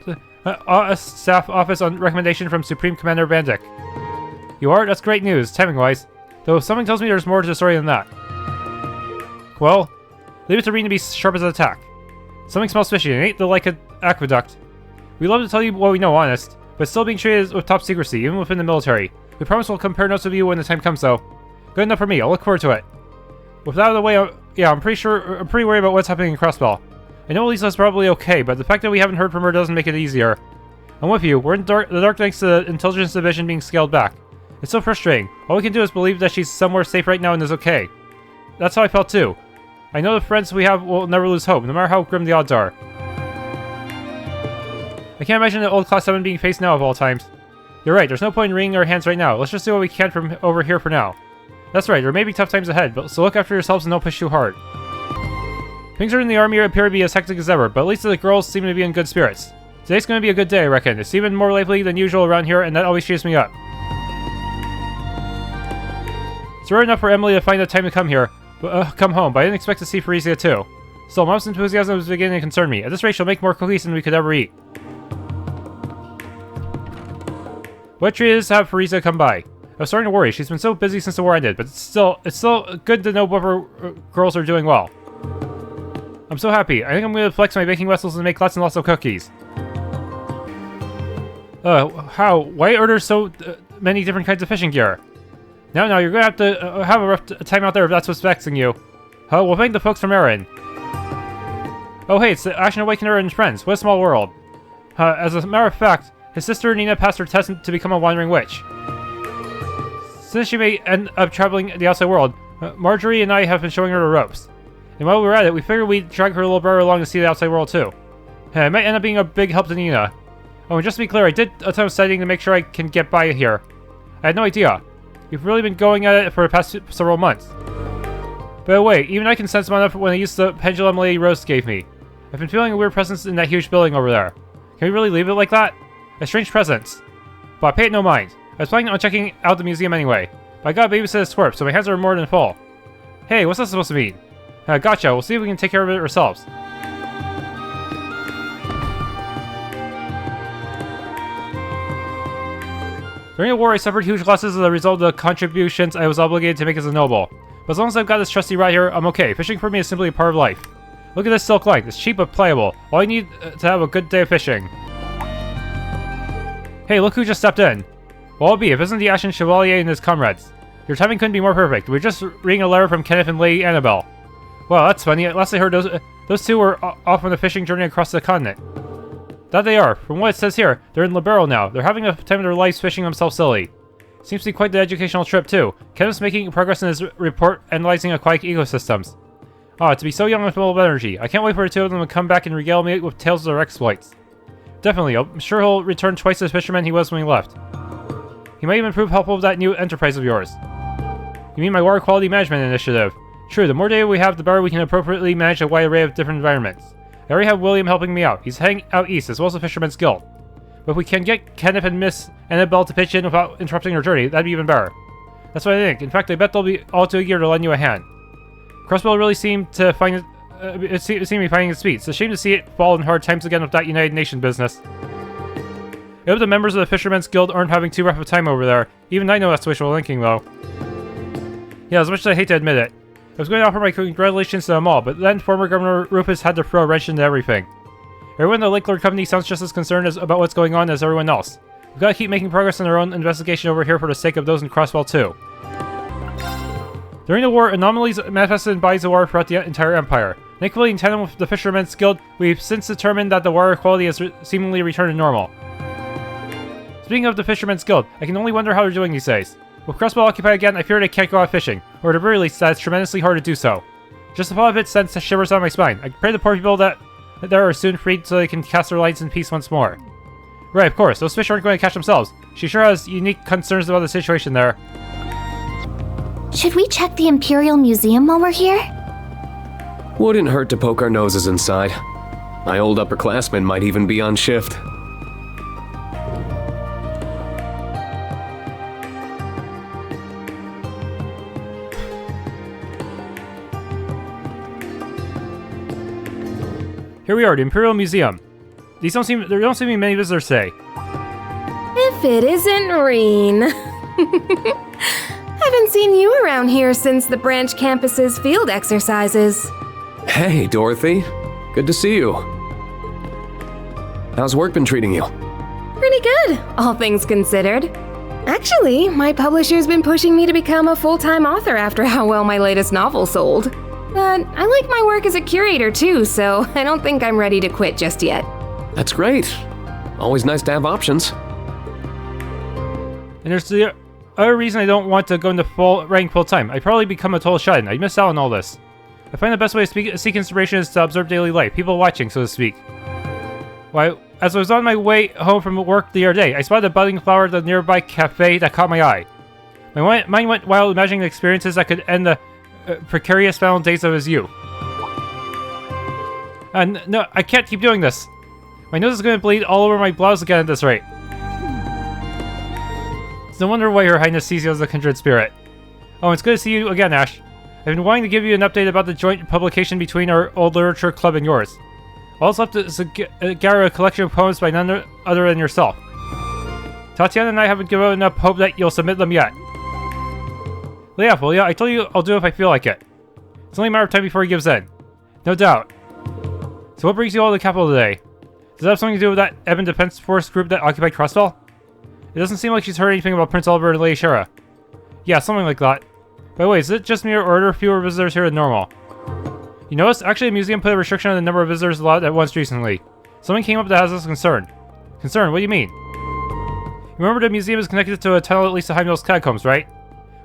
Staff Office on recommendation from Supreme Commander Vandick. You are? That's great news, timing-wise. Though something tells me there's more to the story than that. Well, leave it to Reen to be sharp as an attack. Something smells fishy, and it ain't the Leica Aqueduct. We love to tell you what we know, honest, but still being treated with top secrecy, even within the military. We promise we'll compare notes with you when the time comes, though. Good enough for me. I'll look forward to it. With that out of the way, I'm pretty worried about what's happening in Crossbell. I know Lisa's probably okay, but the fact that we haven't heard from her doesn't make it easier. I'm with you. We're in the dark thanks to the intelligence division being scaled back. It's so frustrating. All we can do is believe that she's somewhere safe right now and is okay. That's how I felt too. I know the friends we have will never lose hope, no matter how grim the odds are. I can't imagine the old Class 7 being faced now of all times. You're right, there's no point in wringing our hands right now. Let's just do what we can from over here for now. That's right, there may be tough times ahead, but so look after yourselves and don't push too hard. Things in the army appear to be as hectic as ever, but at least the girls seem to be in good spirits. Today's going to be a good day, I reckon. It's even more lively than usual around here, and that always cheers me up. It's rare enough for Emily to find the time to come here. Come home, but I didn't expect to see Frisia too. Still, Mom's enthusiasm was beginning to concern me. At this rate, she'll make more cookies than we could ever eat. What treat it is to have Frisia come by. I was starting to worry. She's been so busy since the war ended, but it's still good to know both her girls are doing well. I'm so happy. I think I'm going to flex my baking vessels and make lots and lots of cookies. How? Why are there so many different kinds of fishing gear? Now, you're gonna have to have a rough time out there if that's what's vexing you. We'll thank the folks from Erin. Oh hey, it's the Ashen Awakener and friends. What a small world. As a matter of fact, his sister Nina passed her test to become a wandering witch. Since she may end up traveling the outside world, Marjorie and I have been showing her the ropes. And while we were at it, we figured we'd drag her little brother along to see the outside world too. It might end up being a big help to Nina. Oh, and just to be clear, I did a ton of studying to make sure I can get by here. I had no idea. You've really been going at it for the past several months. But wait, even I can sense them enough when I used the pendulum Lady Rose gave me. I've been feeling a weird presence in that huge building over there. Can we really leave it like that? A strange presence. But I pay it no mind. I was planning on checking out the museum anyway. But I gotta babysit a twerp, so my hands are more than full. Hey, what's that supposed to mean? Gotcha, we'll see if we can take care of it ourselves. During the war, I suffered huge losses as a result of the contributions I was obligated to make as a noble. But as long as I've got this trusty rod here, I'm okay. Fishing for me is simply a part of life. Look at this silk line. It's cheap but pliable. All I need to have a good day of fishing. Hey, look who just stepped in. Well, I'll be if it isn't the Ashen Chevalier and his comrades. Your timing couldn't be more perfect. We were just reading a letter from Kenneth and Lady Annabelle. Wow, that's funny. Last I heard, those two were off on a fishing journey across the continent. That they are. From what it says here, they're in Libero now. They're having a time of their lives fishing themselves silly. Seems to be quite the educational trip, too. Kenneth's making progress in his report analyzing aquatic ecosystems. Ah, to be so young and full of energy. I can't wait for the two of them to come back and regale me with tales of their exploits. Definitely, I'm sure he'll return twice as fisherman he was when he left. He might even prove helpful with that new enterprise of yours. You mean my water quality management initiative? True, the more data we have, the better we can appropriately manage a wide array of different environments. I already have William helping me out. He's heading out east, as well as the Fisherman's Guild. But if we can get Kenneth and Miss Annabelle to pitch in without interrupting their journey, that'd be even better. That's what I think. In fact, I bet they'll be all too eager to lend you a hand. Crossbell really seemed to find it seemed to be finding its feet. It's a shame to see it fall in hard times again with that United Nations business. I hope the members of the Fisherman's Guild aren't having too rough a time over there. Even I know that's wishful thinking, though. Yeah, as much as I hate to admit it. I was going to offer my congratulations to them all, but then former Governor Rufus had to throw a wrench into everything. Everyone in the Lake Lord Company sounds just as concerned about what's going on as everyone else. We've got to keep making progress in our own investigation over here for the sake of those in Crossbell too. During the war, anomalies manifested in bodies of water throughout the entire Empire. Thankfully, in tandem with the Fisherman's Guild, we've since determined that the water quality has seemingly returned to normal. Speaking of the Fisherman's Guild, I can only wonder how they're doing these days. With Crossbell occupied again, I fear they can't go out fishing, or at the very least, that it's tremendously hard to do so. Just the thought of it sends shivers down my spine. I pray the poor people that there are soon freed so they can cast their lights in peace once more. Right, of course, those fish aren't going to catch themselves. She sure has unique concerns about the situation there. Should we check the Imperial Museum while we're here? Wouldn't hurt to poke our noses inside. My old upperclassmen might even be on shift. Here we are, the Imperial Museum. There don't seem to be many visitors today. If it isn't Reen. Haven't seen you around here since the branch campus's field exercises. Hey, Dorothy. Good to see you. How's work been treating you? Pretty good, all things considered. Actually, my publisher's been pushing me to become a full-time author after how well my latest novel sold. But I like my work as a curator too, so I don't think I'm ready to quit just yet. That's great. Always nice to have options. And there's the other reason I don't want to go into writing full-time. I'd probably become a total shut-in. I'd miss out on all this. I find the best way to seek inspiration is to observe daily life, people watching, so to speak. Why, as I was on my way home from work the other day, I spotted a budding flower at the nearby cafe that caught my eye. My mind went wild imagining the experiences that could end the precarious final days of his youth. No, I can't keep doing this. My nose is going to bleed all over my blouse again at this rate. It's no wonder why Her Highness sees you as a kindred spirit. Oh, it's good to see you again, Ash. I've been wanting to give you an update about the joint publication between our old literature club and yours. All that's left is to gather a collection of poems by none other than yourself. Tatiana and I haven't given up hope that you'll submit them yet. Yeah, well, yeah, I told you I'll do it if I feel like it. It's only a matter of time before he gives in. No doubt. So what brings you all to the capital today? Does that have something to do with that Ebon Defense Force group that occupied Crossbell? It doesn't seem like she's heard anything about Prince Oliver and Lady Shara. Yeah, something like that. By the way, is it just me or are there fewer visitors here than normal? You notice? Actually, the museum put a restriction on the number of visitors allowed at once recently. Something came up that has us concerned. Concerned? What do you mean? You remember the museum is connected to a tunnel that leads to Heimdallr's catacombs, right?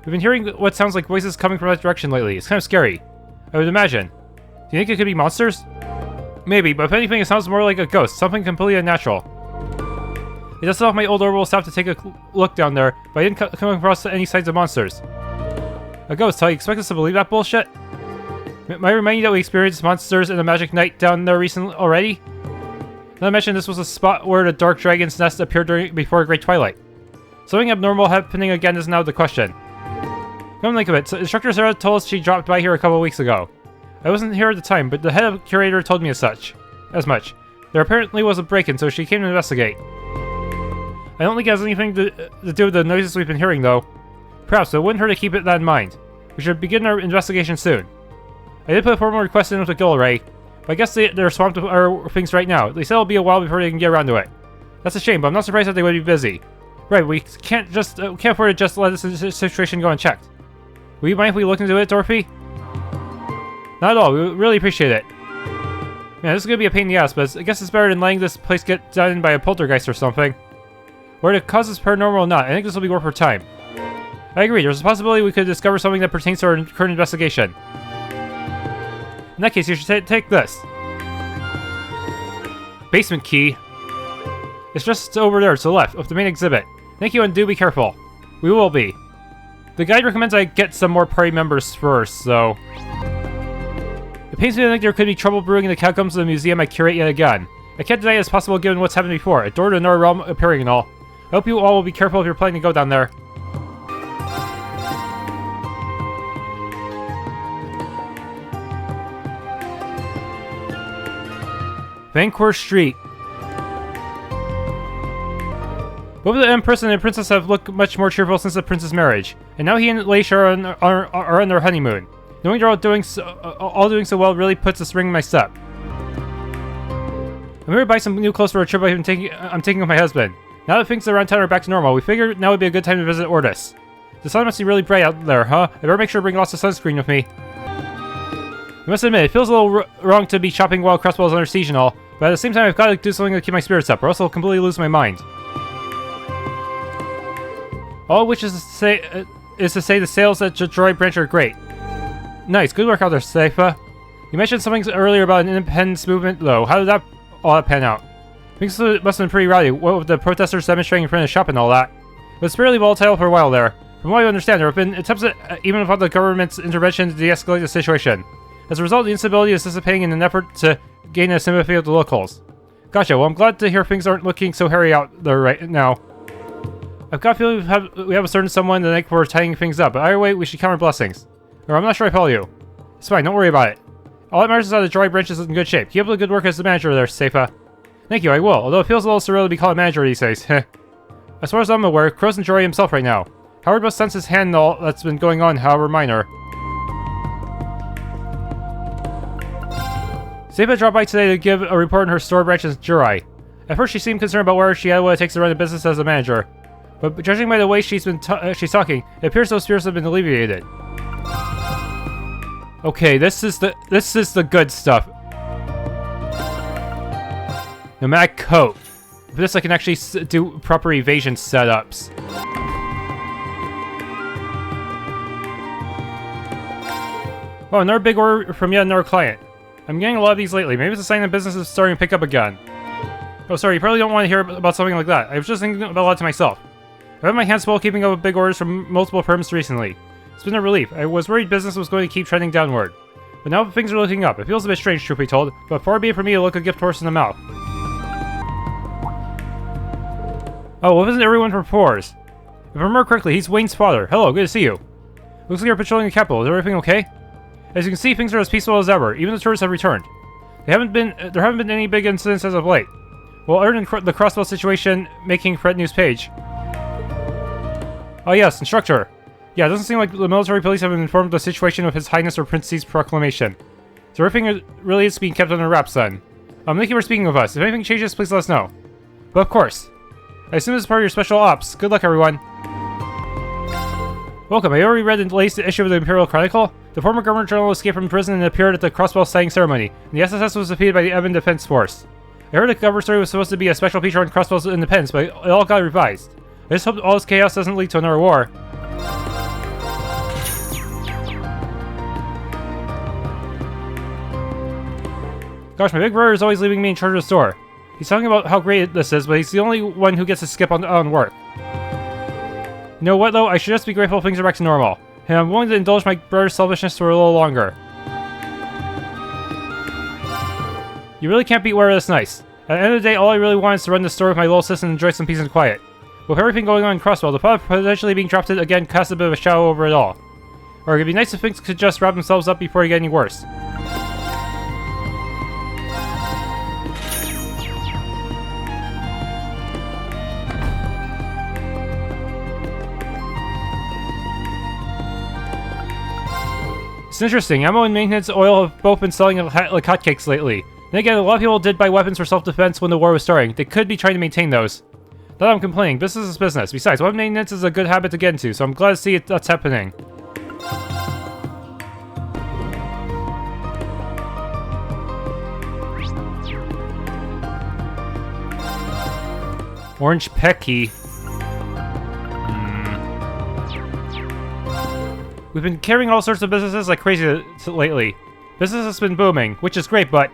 We've been hearing what sounds like voices coming from that direction lately. It's kind of scary. I would imagine. Do you think it could be monsters? Maybe, but if anything, it sounds more like a ghost. Something completely unnatural. It does off my old orbital staff to take a look down there, but I didn't come across any signs of monsters. A ghost, huh? You expect us to believe that bullshit? Am I reminding you that we experienced monsters in a magic night down there recently already? Not to mention this was a spot where the Dark Dragon's nest appeared before Great Twilight. Something abnormal happening again is now the question. Come think of it, so Instructor Sarah told us she dropped by here a couple weeks ago. I wasn't here at the time, but the head of curator told me as much. There apparently was a break-in, so she came to investigate. I don't think it has anything to do with the noises we've been hearing, though. Perhaps, but it wouldn't hurt to keep that in mind. We should begin our investigation soon. I did put a formal request in with the Guild Array, but I guess they're swamped with our things right now. They said it'll be a while before they can get around to it. That's a shame, but I'm not surprised that they would be busy. Right, we can't afford to just let this situation go unchecked. Will you mind if we look into it, Dorothy? Not at all, we really appreciate it. Man, this is gonna be a pain in the ass, but I guess it's better than letting this place get done by a poltergeist or something. Whether it causes paranormal or not, I think this will be worth our time. I agree, there's a possibility we could discover something that pertains to our current investigation. In that case, you should take this. Basement key. It's just over there to the left, of the main exhibit. Thank you, and do be careful. We will be. The guide recommends I get some more party members first, so... It pains me to think there could be trouble brewing in the catacombs of the museum I curate yet again. I can't deny it's possible given what's happened before, a door to another realm appearing and all. I hope you all will be careful if you're planning to go down there. Vainqueur Street. Both the Empress and the Princess have looked much more cheerful since the Prince's marriage, and now he and Leica are on their honeymoon. Knowing they're all doing so well really puts a spring in my step. I'm here to buy some new clothes for a trip I'm taking with my husband. Now that things around town are back to normal, we figured now would be a good time to visit Ordis. The sun must be really bright out there, huh? I better make sure to bring lots of sunscreen with me. I must admit, it feels a little wrong to be shopping while Crossbell is under siege and all, but at the same time I've got to do something to keep my spirits up, or else I'll completely lose my mind. All of which is to say the sales at the droid branch are great. Nice, good work out there, Seifa. You mentioned something earlier about an independence movement, though. How did all that pan out? Things must have been pretty rowdy, what with the protesters demonstrating in front of the shop and all that. It was fairly volatile for a while there. From what I understand, there have been attempts even without the government's intervention to de-escalate the situation. As a result, the instability is dissipating in an effort to gain the sympathy of the locals. Gotcha, well I'm glad to hear things aren't looking so hairy out there right now. I've got a feeling we have a certain someone in the night for tying things up, but either way, we should count our blessings. Or I'm not sure I follow you. It's fine, don't worry about it. All that matters is that the droid branch is in good shape. Keep up the good work as the manager there, Seifa. Thank you, I will, although it feels a little surreal to be called a manager these days. As far as I'm aware, Crow's enjoying himself right now. Howard must sense his hand in all that's been going on, however minor. Seifa dropped by today to give a report on her store branch in Jurai. At first she seemed concerned about where she had what it takes to run a business as a manager. But judging by the way she's talking, it appears those fears have been alleviated. Okay, this is the good stuff. Nomadic coat. With this I can actually do proper evasion setups. Oh, another big order from yet another client. I'm getting a lot of these lately. Maybe it's a sign that business is starting to pick up again. Oh, sorry, you probably don't want to hear about something like that. I was just thinking about a lot to myself. I've had my hands full keeping up with big orders from multiple firms recently. It's been a relief. I was worried business was going to keep trending downward. But now things are looking up. It feels a bit strange, truth be told, but far be it for me to look a gift horse in the mouth. Oh, well, isn't everyone from Fours? If I remember correctly, he's Wayne's father. Hello, good to see you. Looks like you're patrolling the capital. Is everything okay? As you can see, things are as peaceful as ever. Even the tourists have returned. There haven't been any big incidents as of late. Well, other than the Crossbell situation making Fred News page. Oh yes, instructor. Yeah, it doesn't seem like the military police have been informed of the situation with His Highness or Prince's proclamation. So everything really is being kept under wraps then. Thank you for speaking with us. If anything changes, please let us know. But of course. I assume this is part of your special ops. Good luck, everyone. Welcome. I already read the latest issue of the Imperial Chronicle. The former Governor General escaped from prison and appeared at the Crossbell sighting ceremony, and the SSS was defeated by the Evan Defense Force. I heard the cover story was supposed to be a special feature on Crossbell's independence, but it all got revised. I just hope all this chaos doesn't lead to another war. Gosh, my big brother is always leaving me in charge of the store. He's talking about how great this is, but he's the only one who gets to skip on work. You know what, though? I should just be grateful things are back to normal. And I'm willing to indulge my brother's selfishness for a little longer. You really can't beat weather this nice. At the end of the day, all I really want is to run the store with my little sis and enjoy some peace and quiet. With everything going on in Crossbell, the thought of potentially being drafted again casts a bit of a shadow over it all. Or it'd be nice if things could just wrap themselves up before they get any worse. It's interesting, ammo and maintenance oil have both been selling like hotcakes lately. Then again, a lot of people did buy weapons for self-defense when the war was starting. They could be trying to maintain those. Not that I'm complaining, business is business. Besides, weapon maintenance is a good habit to get into, so I'm glad to see that's happening. Orange Pecky. We've been carrying all sorts of businesses like crazy lately. Business has been booming, which is great, but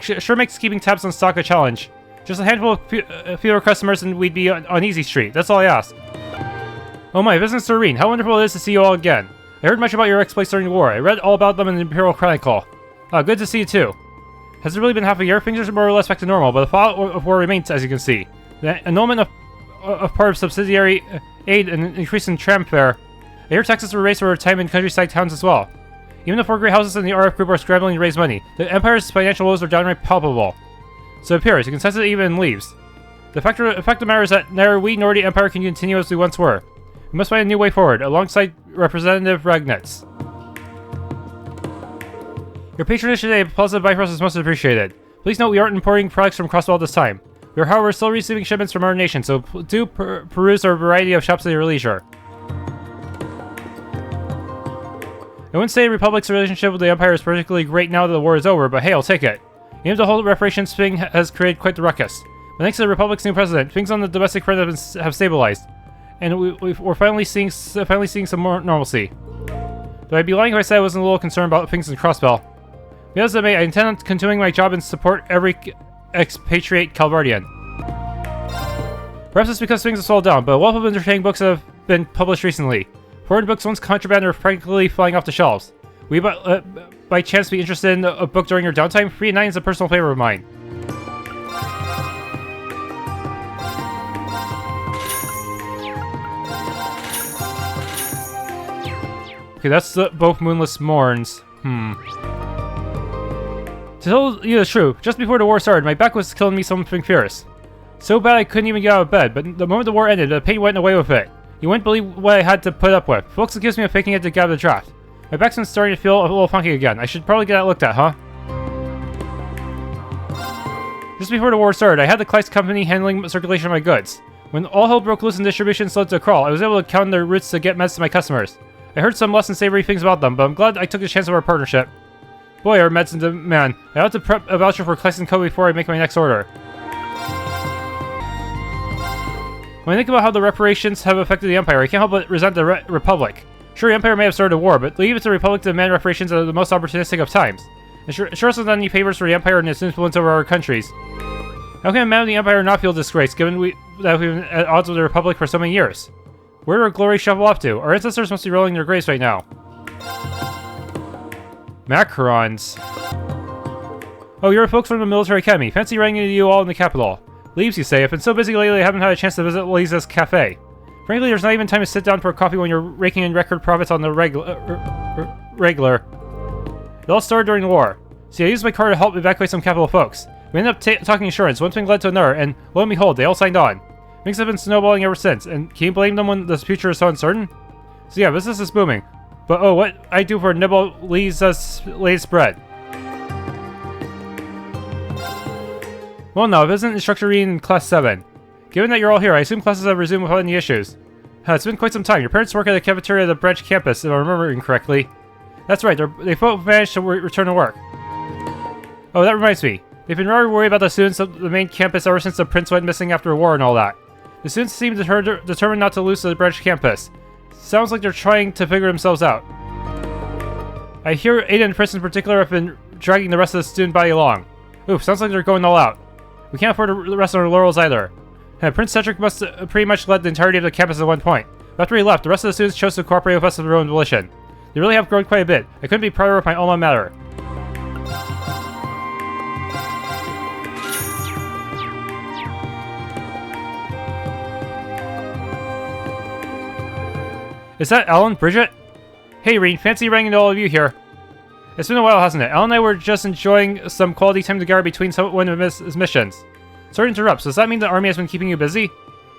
sure makes keeping tabs on stock a challenge. Just a handful of fewer customers and we'd be on Easy Street, that's all I ask. Oh my, business serene, how wonderful it is to see you all again. I heard much about your exploits during the war. I read all about them in the Imperial Chronicle. Good to see you too. Has it really been half a year? Things are more or less back to normal, but the fallout of war remains, as you can see. The annulment of part of subsidiary aid and increase in tram fare. I hear taxes were raised for time in countryside towns as well. Even the 4 great houses in the RF group are scrambling to raise money. The Empire's financial woes are downright palpable. So it appears, the consensus even leaves. The fact of the matter is that neither we nor the Empire can continue as we once were. We must find a new way forward, alongside Representative Ragnitz. Your patronage today of positive Bifrost is most appreciated. Please note we aren't importing products from Crossbell this time. We are, however, still receiving shipments from our nation, so do peruse our variety of shops at your leisure. I wouldn't say the Republic's relationship with the Empire is particularly great now that the war is over, but hey, I'll take it. Even the whole reparations thing has created quite the ruckus. But thanks to the Republic's new president, things on the domestic front have stabilized. and we're finally seeing some more normalcy. Though I'd be lying if I said I wasn't a little concerned about things in Crossbell. Because I intend on continuing my job and support every expatriate Calvardian. Perhaps it's because things have slowed down, but a wealth of entertaining books have been published recently. Foreign books once contraband are practically flying off the shelves. Will you by chance be interested in a book during your downtime? Free at 9 is a personal favorite of mine. Okay, that's both Moonless Morns. To tell you the truth, just before the war started, my back was killing me something fierce. So bad I couldn't even get out of bed, but the moment the war ended, the pain went away with it. You wouldn't believe what I had to put up with. Folks accused me of faking it to get out of the draft. My back's been starting to feel a little funky again. I should probably get that looked at, huh? Just before the war started, I had the Class company handling circulation of my goods. When all hell broke loose and distribution slowed to a crawl, I was able to count their routes to get meds to my customers. I heard some less than savory things about them, but I'm glad I took the chance of our partnership. Boy, are meds in demand. I ought to prep a voucher for Class Co before I make my next order. When I think about how the reparations have affected the Empire, I can't help but resent the Republic. Sure, the Empire may have started a war, but leave it to the Republic to demand reparations at the most opportunistic of times. And sure hasn't done any favors for the Empire and its influence over our countries. How can a man of the Empire not feel disgraced, given that we've been at odds with the Republic for so many years? Where did our glory shovel off to? Our ancestors must be rolling their graves right now. Macarons. Oh, you're folks from the military academy. Fancy running into you all in the capital. Leaves, you say. I've been so busy lately I haven't had a chance to visit Lisa's cafe. Frankly, there's not even time to sit down for a coffee when you're raking in record profits on the regular. It all started during the war. See, I used my car to help evacuate some capital folks. We ended up talking insurance. One thing led to another, and lo and behold, they all signed on. Things have been snowballing ever since, and can you blame them when the future is so uncertain? So yeah, business is booming. But oh, what I do for nibble Lisa's latest bread. Well, no, it isn't instructor reading in Class 7. Given that you're all here, I assume classes have resumed without any issues. It's been quite some time. Your parents work at the cafeteria of the branch campus, if I'm remembering correctly. That's right, they both managed to return to work. Oh, that reminds me. They've been rather worried about the students of the main campus ever since the prince went missing after a war and all that. The students seem determined not to lose to the branch campus. Sounds like they're trying to figure themselves out. I hear Ada and Prince in particular have been dragging the rest of the student body along. Oof, sounds like they're going all out. We can't afford to rest on our laurels either. Prince Cedric must pretty much led the entirety of the campus at one point. But after he left, the rest of the students chose to cooperate with us of their own volition. They really have grown quite a bit. I couldn't be prouder of my alma mater. Is that Alan? Bridget? Hey, Reen, fancy running into all of you here. It's been a while, hasn't it? Alan and I were just enjoying some quality time together between one of his missions. Sorry to interrupt, so does that mean the army has been keeping you busy?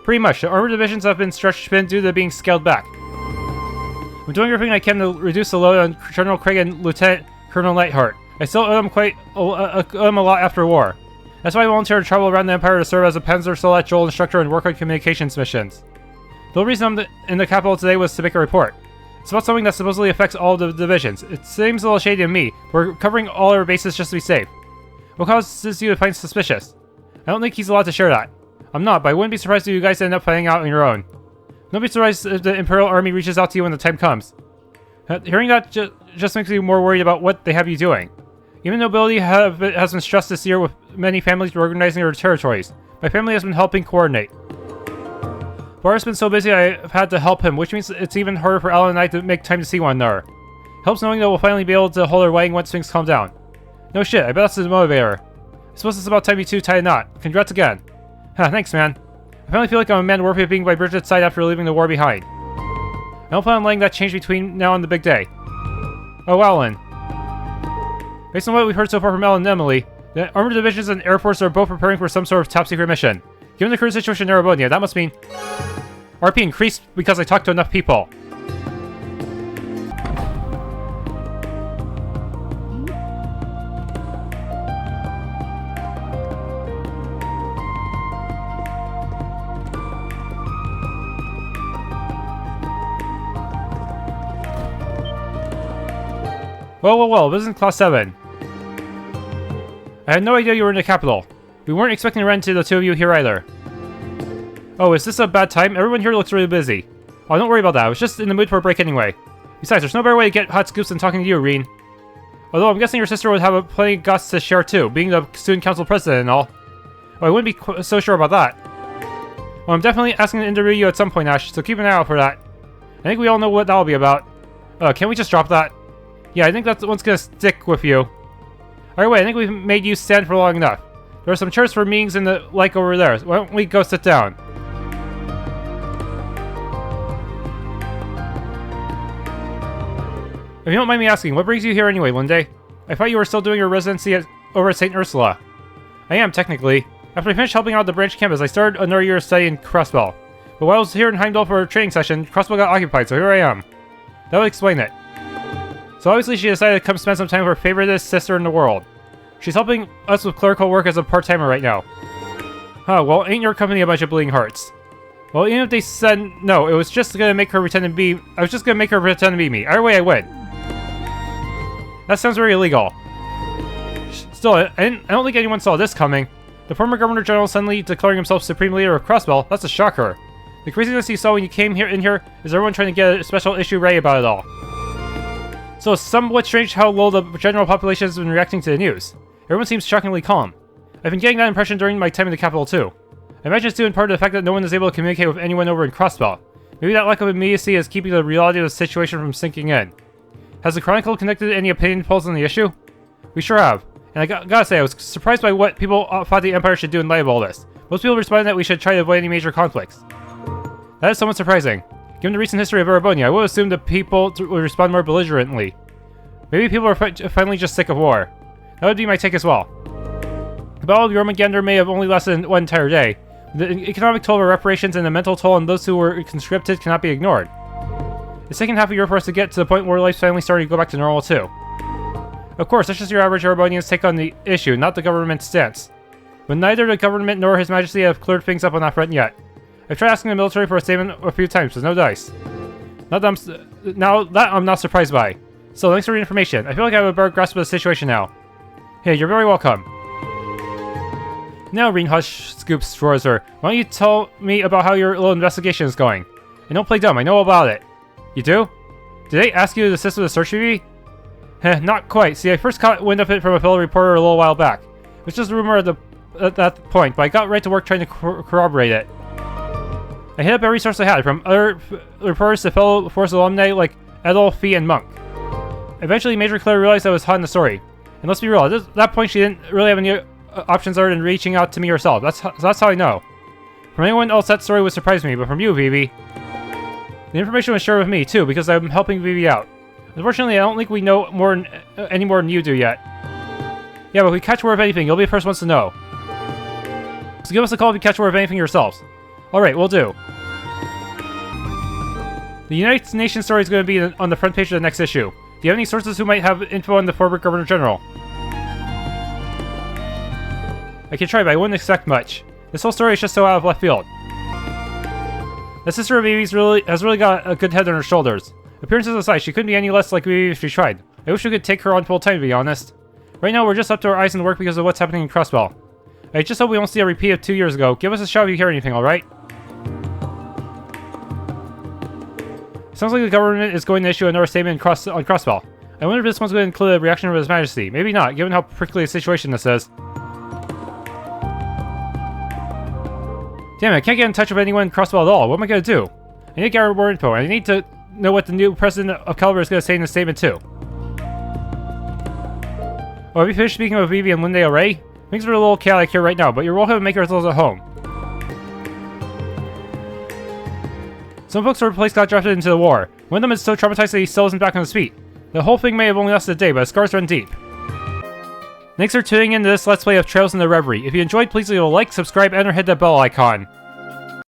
Pretty much. The armored divisions have been stretched thin due to being scaled back. I'm doing everything I can to reduce the load on General Craig and Lieutenant Colonel Nightheart. I still owe them a lot after war. That's why I volunteered to travel around the Empire to serve as a Panzer Soldat Joel instructor and work on communications missions. The whole reason I'm in the capital today was to make a report. It's about something that supposedly affects all of the divisions. It seems a little shady to me. We're covering all our bases just to be safe. What causes you to find suspicious? I don't think he's allowed to share that. I'm not, but I wouldn't be surprised if you guys end up finding out on your own. Don't be surprised if the Imperial Army reaches out to you when the time comes. Hearing that just makes me more worried about what they have you doing. Even nobility has been stressed this year with many families reorganizing their territories. My family has been helping coordinate. Bar's been so busy I've had to help him, which means it's even harder for Alan and I to make time to see one another. Helps knowing that we'll finally be able to hold our wedding once things calm down. No shit, I bet that's the motivator. I suppose it's about time you two tied a knot. Congrats again. Thanks, man. I finally feel like I'm a man worthy of being by Bridget's side after leaving the war behind. I don't plan on letting that change between now and the big day. Oh, Alan. Based on what we've heard so far from Alan and Emily, the armored divisions and Air Force are both preparing for some sort of top-secret mission. Given the current situation in Erebonia, that must mean RP increased because I talked to enough people. Well, this isn't Class 7. I had no idea you were in the capital. We weren't expecting to run into the two of you here either. Oh, is this a bad time? Everyone here looks really busy. Oh, don't worry about that. I was just in the mood for a break anyway. Besides, there's no better way to get hot scoops than talking to you, Reen. Although I'm guessing your sister would have plenty of guts to share too, being the student council president and all. Oh, I wouldn't be so sure about that. Well, I'm definitely asking to interview you at some point, Ash, so keep an eye out for that. I think we all know what that'll be about. Can't we just drop that? Yeah, I think that's what's gonna stick with you. Alright, wait, I think we've made you stand for long enough. There are some chairs for meetings in the like over there. Why don't we go sit down? If you don't mind me asking, what brings you here anyway, Lunde? I thought you were still doing your residency over at St. Ursula. I am, technically. After I finished helping out the branch campus, I started another year of study in Crossbell. But while I was here in Heimdallr for a training session, Crossbell got occupied, so here I am. That would explain it. So obviously she decided to come spend some time with her favoriteest sister in the world. She's helping us with clerical work as a part-timer right now. Huh, well, ain't your company a bunch of bleeding hearts? Well, even if they said no, it was just gonna make her pretend to be... I was just gonna make her pretend to be me. Either way, I win. That sounds very illegal. Still, I don't think anyone saw this coming. The former Governor General suddenly declaring himself Supreme Leader of Crossbell, that's a shocker. The craziness you saw when you came in here is everyone trying to get a special issue ready about it all. So it's somewhat strange how low the general population has been reacting to the news. Everyone seems shockingly calm. I've been getting that impression during my time in the capital too. I imagine it's due in part to the fact that no one is able to communicate with anyone over in Crossbell. Maybe that lack of immediacy is keeping the reality of the situation from sinking in. Has the Chronicle conducted any opinion polls on the issue? We sure have. And I gotta say, I was surprised by what people thought the Empire should do in light of all this. Most people responded that we should try to avoid any major conflicts. That is somewhat surprising. Given the recent history of Erebonia, I would assume that people would respond more belligerently. Maybe people are finally just sick of war. That would be my take as well. The Battle of Jormungandr may have only lasted one entire day. The economic toll of reparations and the mental toll on those who were conscripted cannot be ignored. It's taken half a year for us to get to the point where life's finally starting to go back to normal too. Of course, that's just your average Erebonian's take on the issue, not the government's stance. But neither the government nor His Majesty have cleared things up on that front yet. I've tried asking the military for a statement a few times, but no dice. Now that I'm not surprised by. So thanks for the information. I feel like I have a better grasp of the situation now. Hey, you're very welcome. Now, Reen, hush, Scoops roars her. Why don't you tell me about how your little investigation is going? And don't play dumb, I know all about it. You do? Did they ask you to assist with the search review? Heh, not quite. See, I first caught wind of it from a fellow reporter a little while back. It was just a rumor at that point, but I got right to work trying to corroborate it. I hit up every source I had, from other reporters to fellow Force alumni like Edel, Fee, and Monk. Eventually, Major Claire realized I was hot in the story. And let's be real, at that point she didn't really have any options other than reaching out to me herself. That's how I know. From anyone else, that story would surprise me, but from you, Vivi, the information was shared with me, too, because I'm helping Vivi out. Unfortunately, I don't think we know any more than you do yet. Yeah, but if we catch word of anything, you'll be the first ones to know. So give us a call if you catch word of anything yourselves. Alright, we'll do. The United Nations story is going to be on the front page of the next issue. Do you have any sources who might have info on the former Governor General? I can try, but I wouldn't expect much. This whole story is just so out of left field. The sister of Vivi's has really got a good head on her shoulders. Appearances aside, she couldn't be any less like Vivi if she tried. I wish we could take her on full time, to be honest. Right now, we're just up to our eyes in the work because of what's happening in Crossbell. I just hope we won't see a repeat of 2 years ago. Give us a shout if you hear anything, alright? Sounds like the government is going to issue another statement on Crossbell. I wonder if this one's going to include a reaction of His Majesty. Maybe not, given how prickly a situation this is. Damn it, I can't get in touch with anyone in Crossbell at all. What am I going to do? I need to get more info, and I need to know what the new president of Caliber is going to say in the statement too. Oh, have you finished speaking with Vivi and Lunde already? Things are a little chaotic here right now, but you're welcome to make yourselves at home. Some folks from the place got drafted into the war. One of them is so traumatized that he still isn't back on his feet. The whole thing may have only lasted a day, but his scars run deep. Thanks for tuning in to this Let's Play of Trails in the Reverie. If you enjoyed, please leave a like, subscribe, and or hit that bell icon.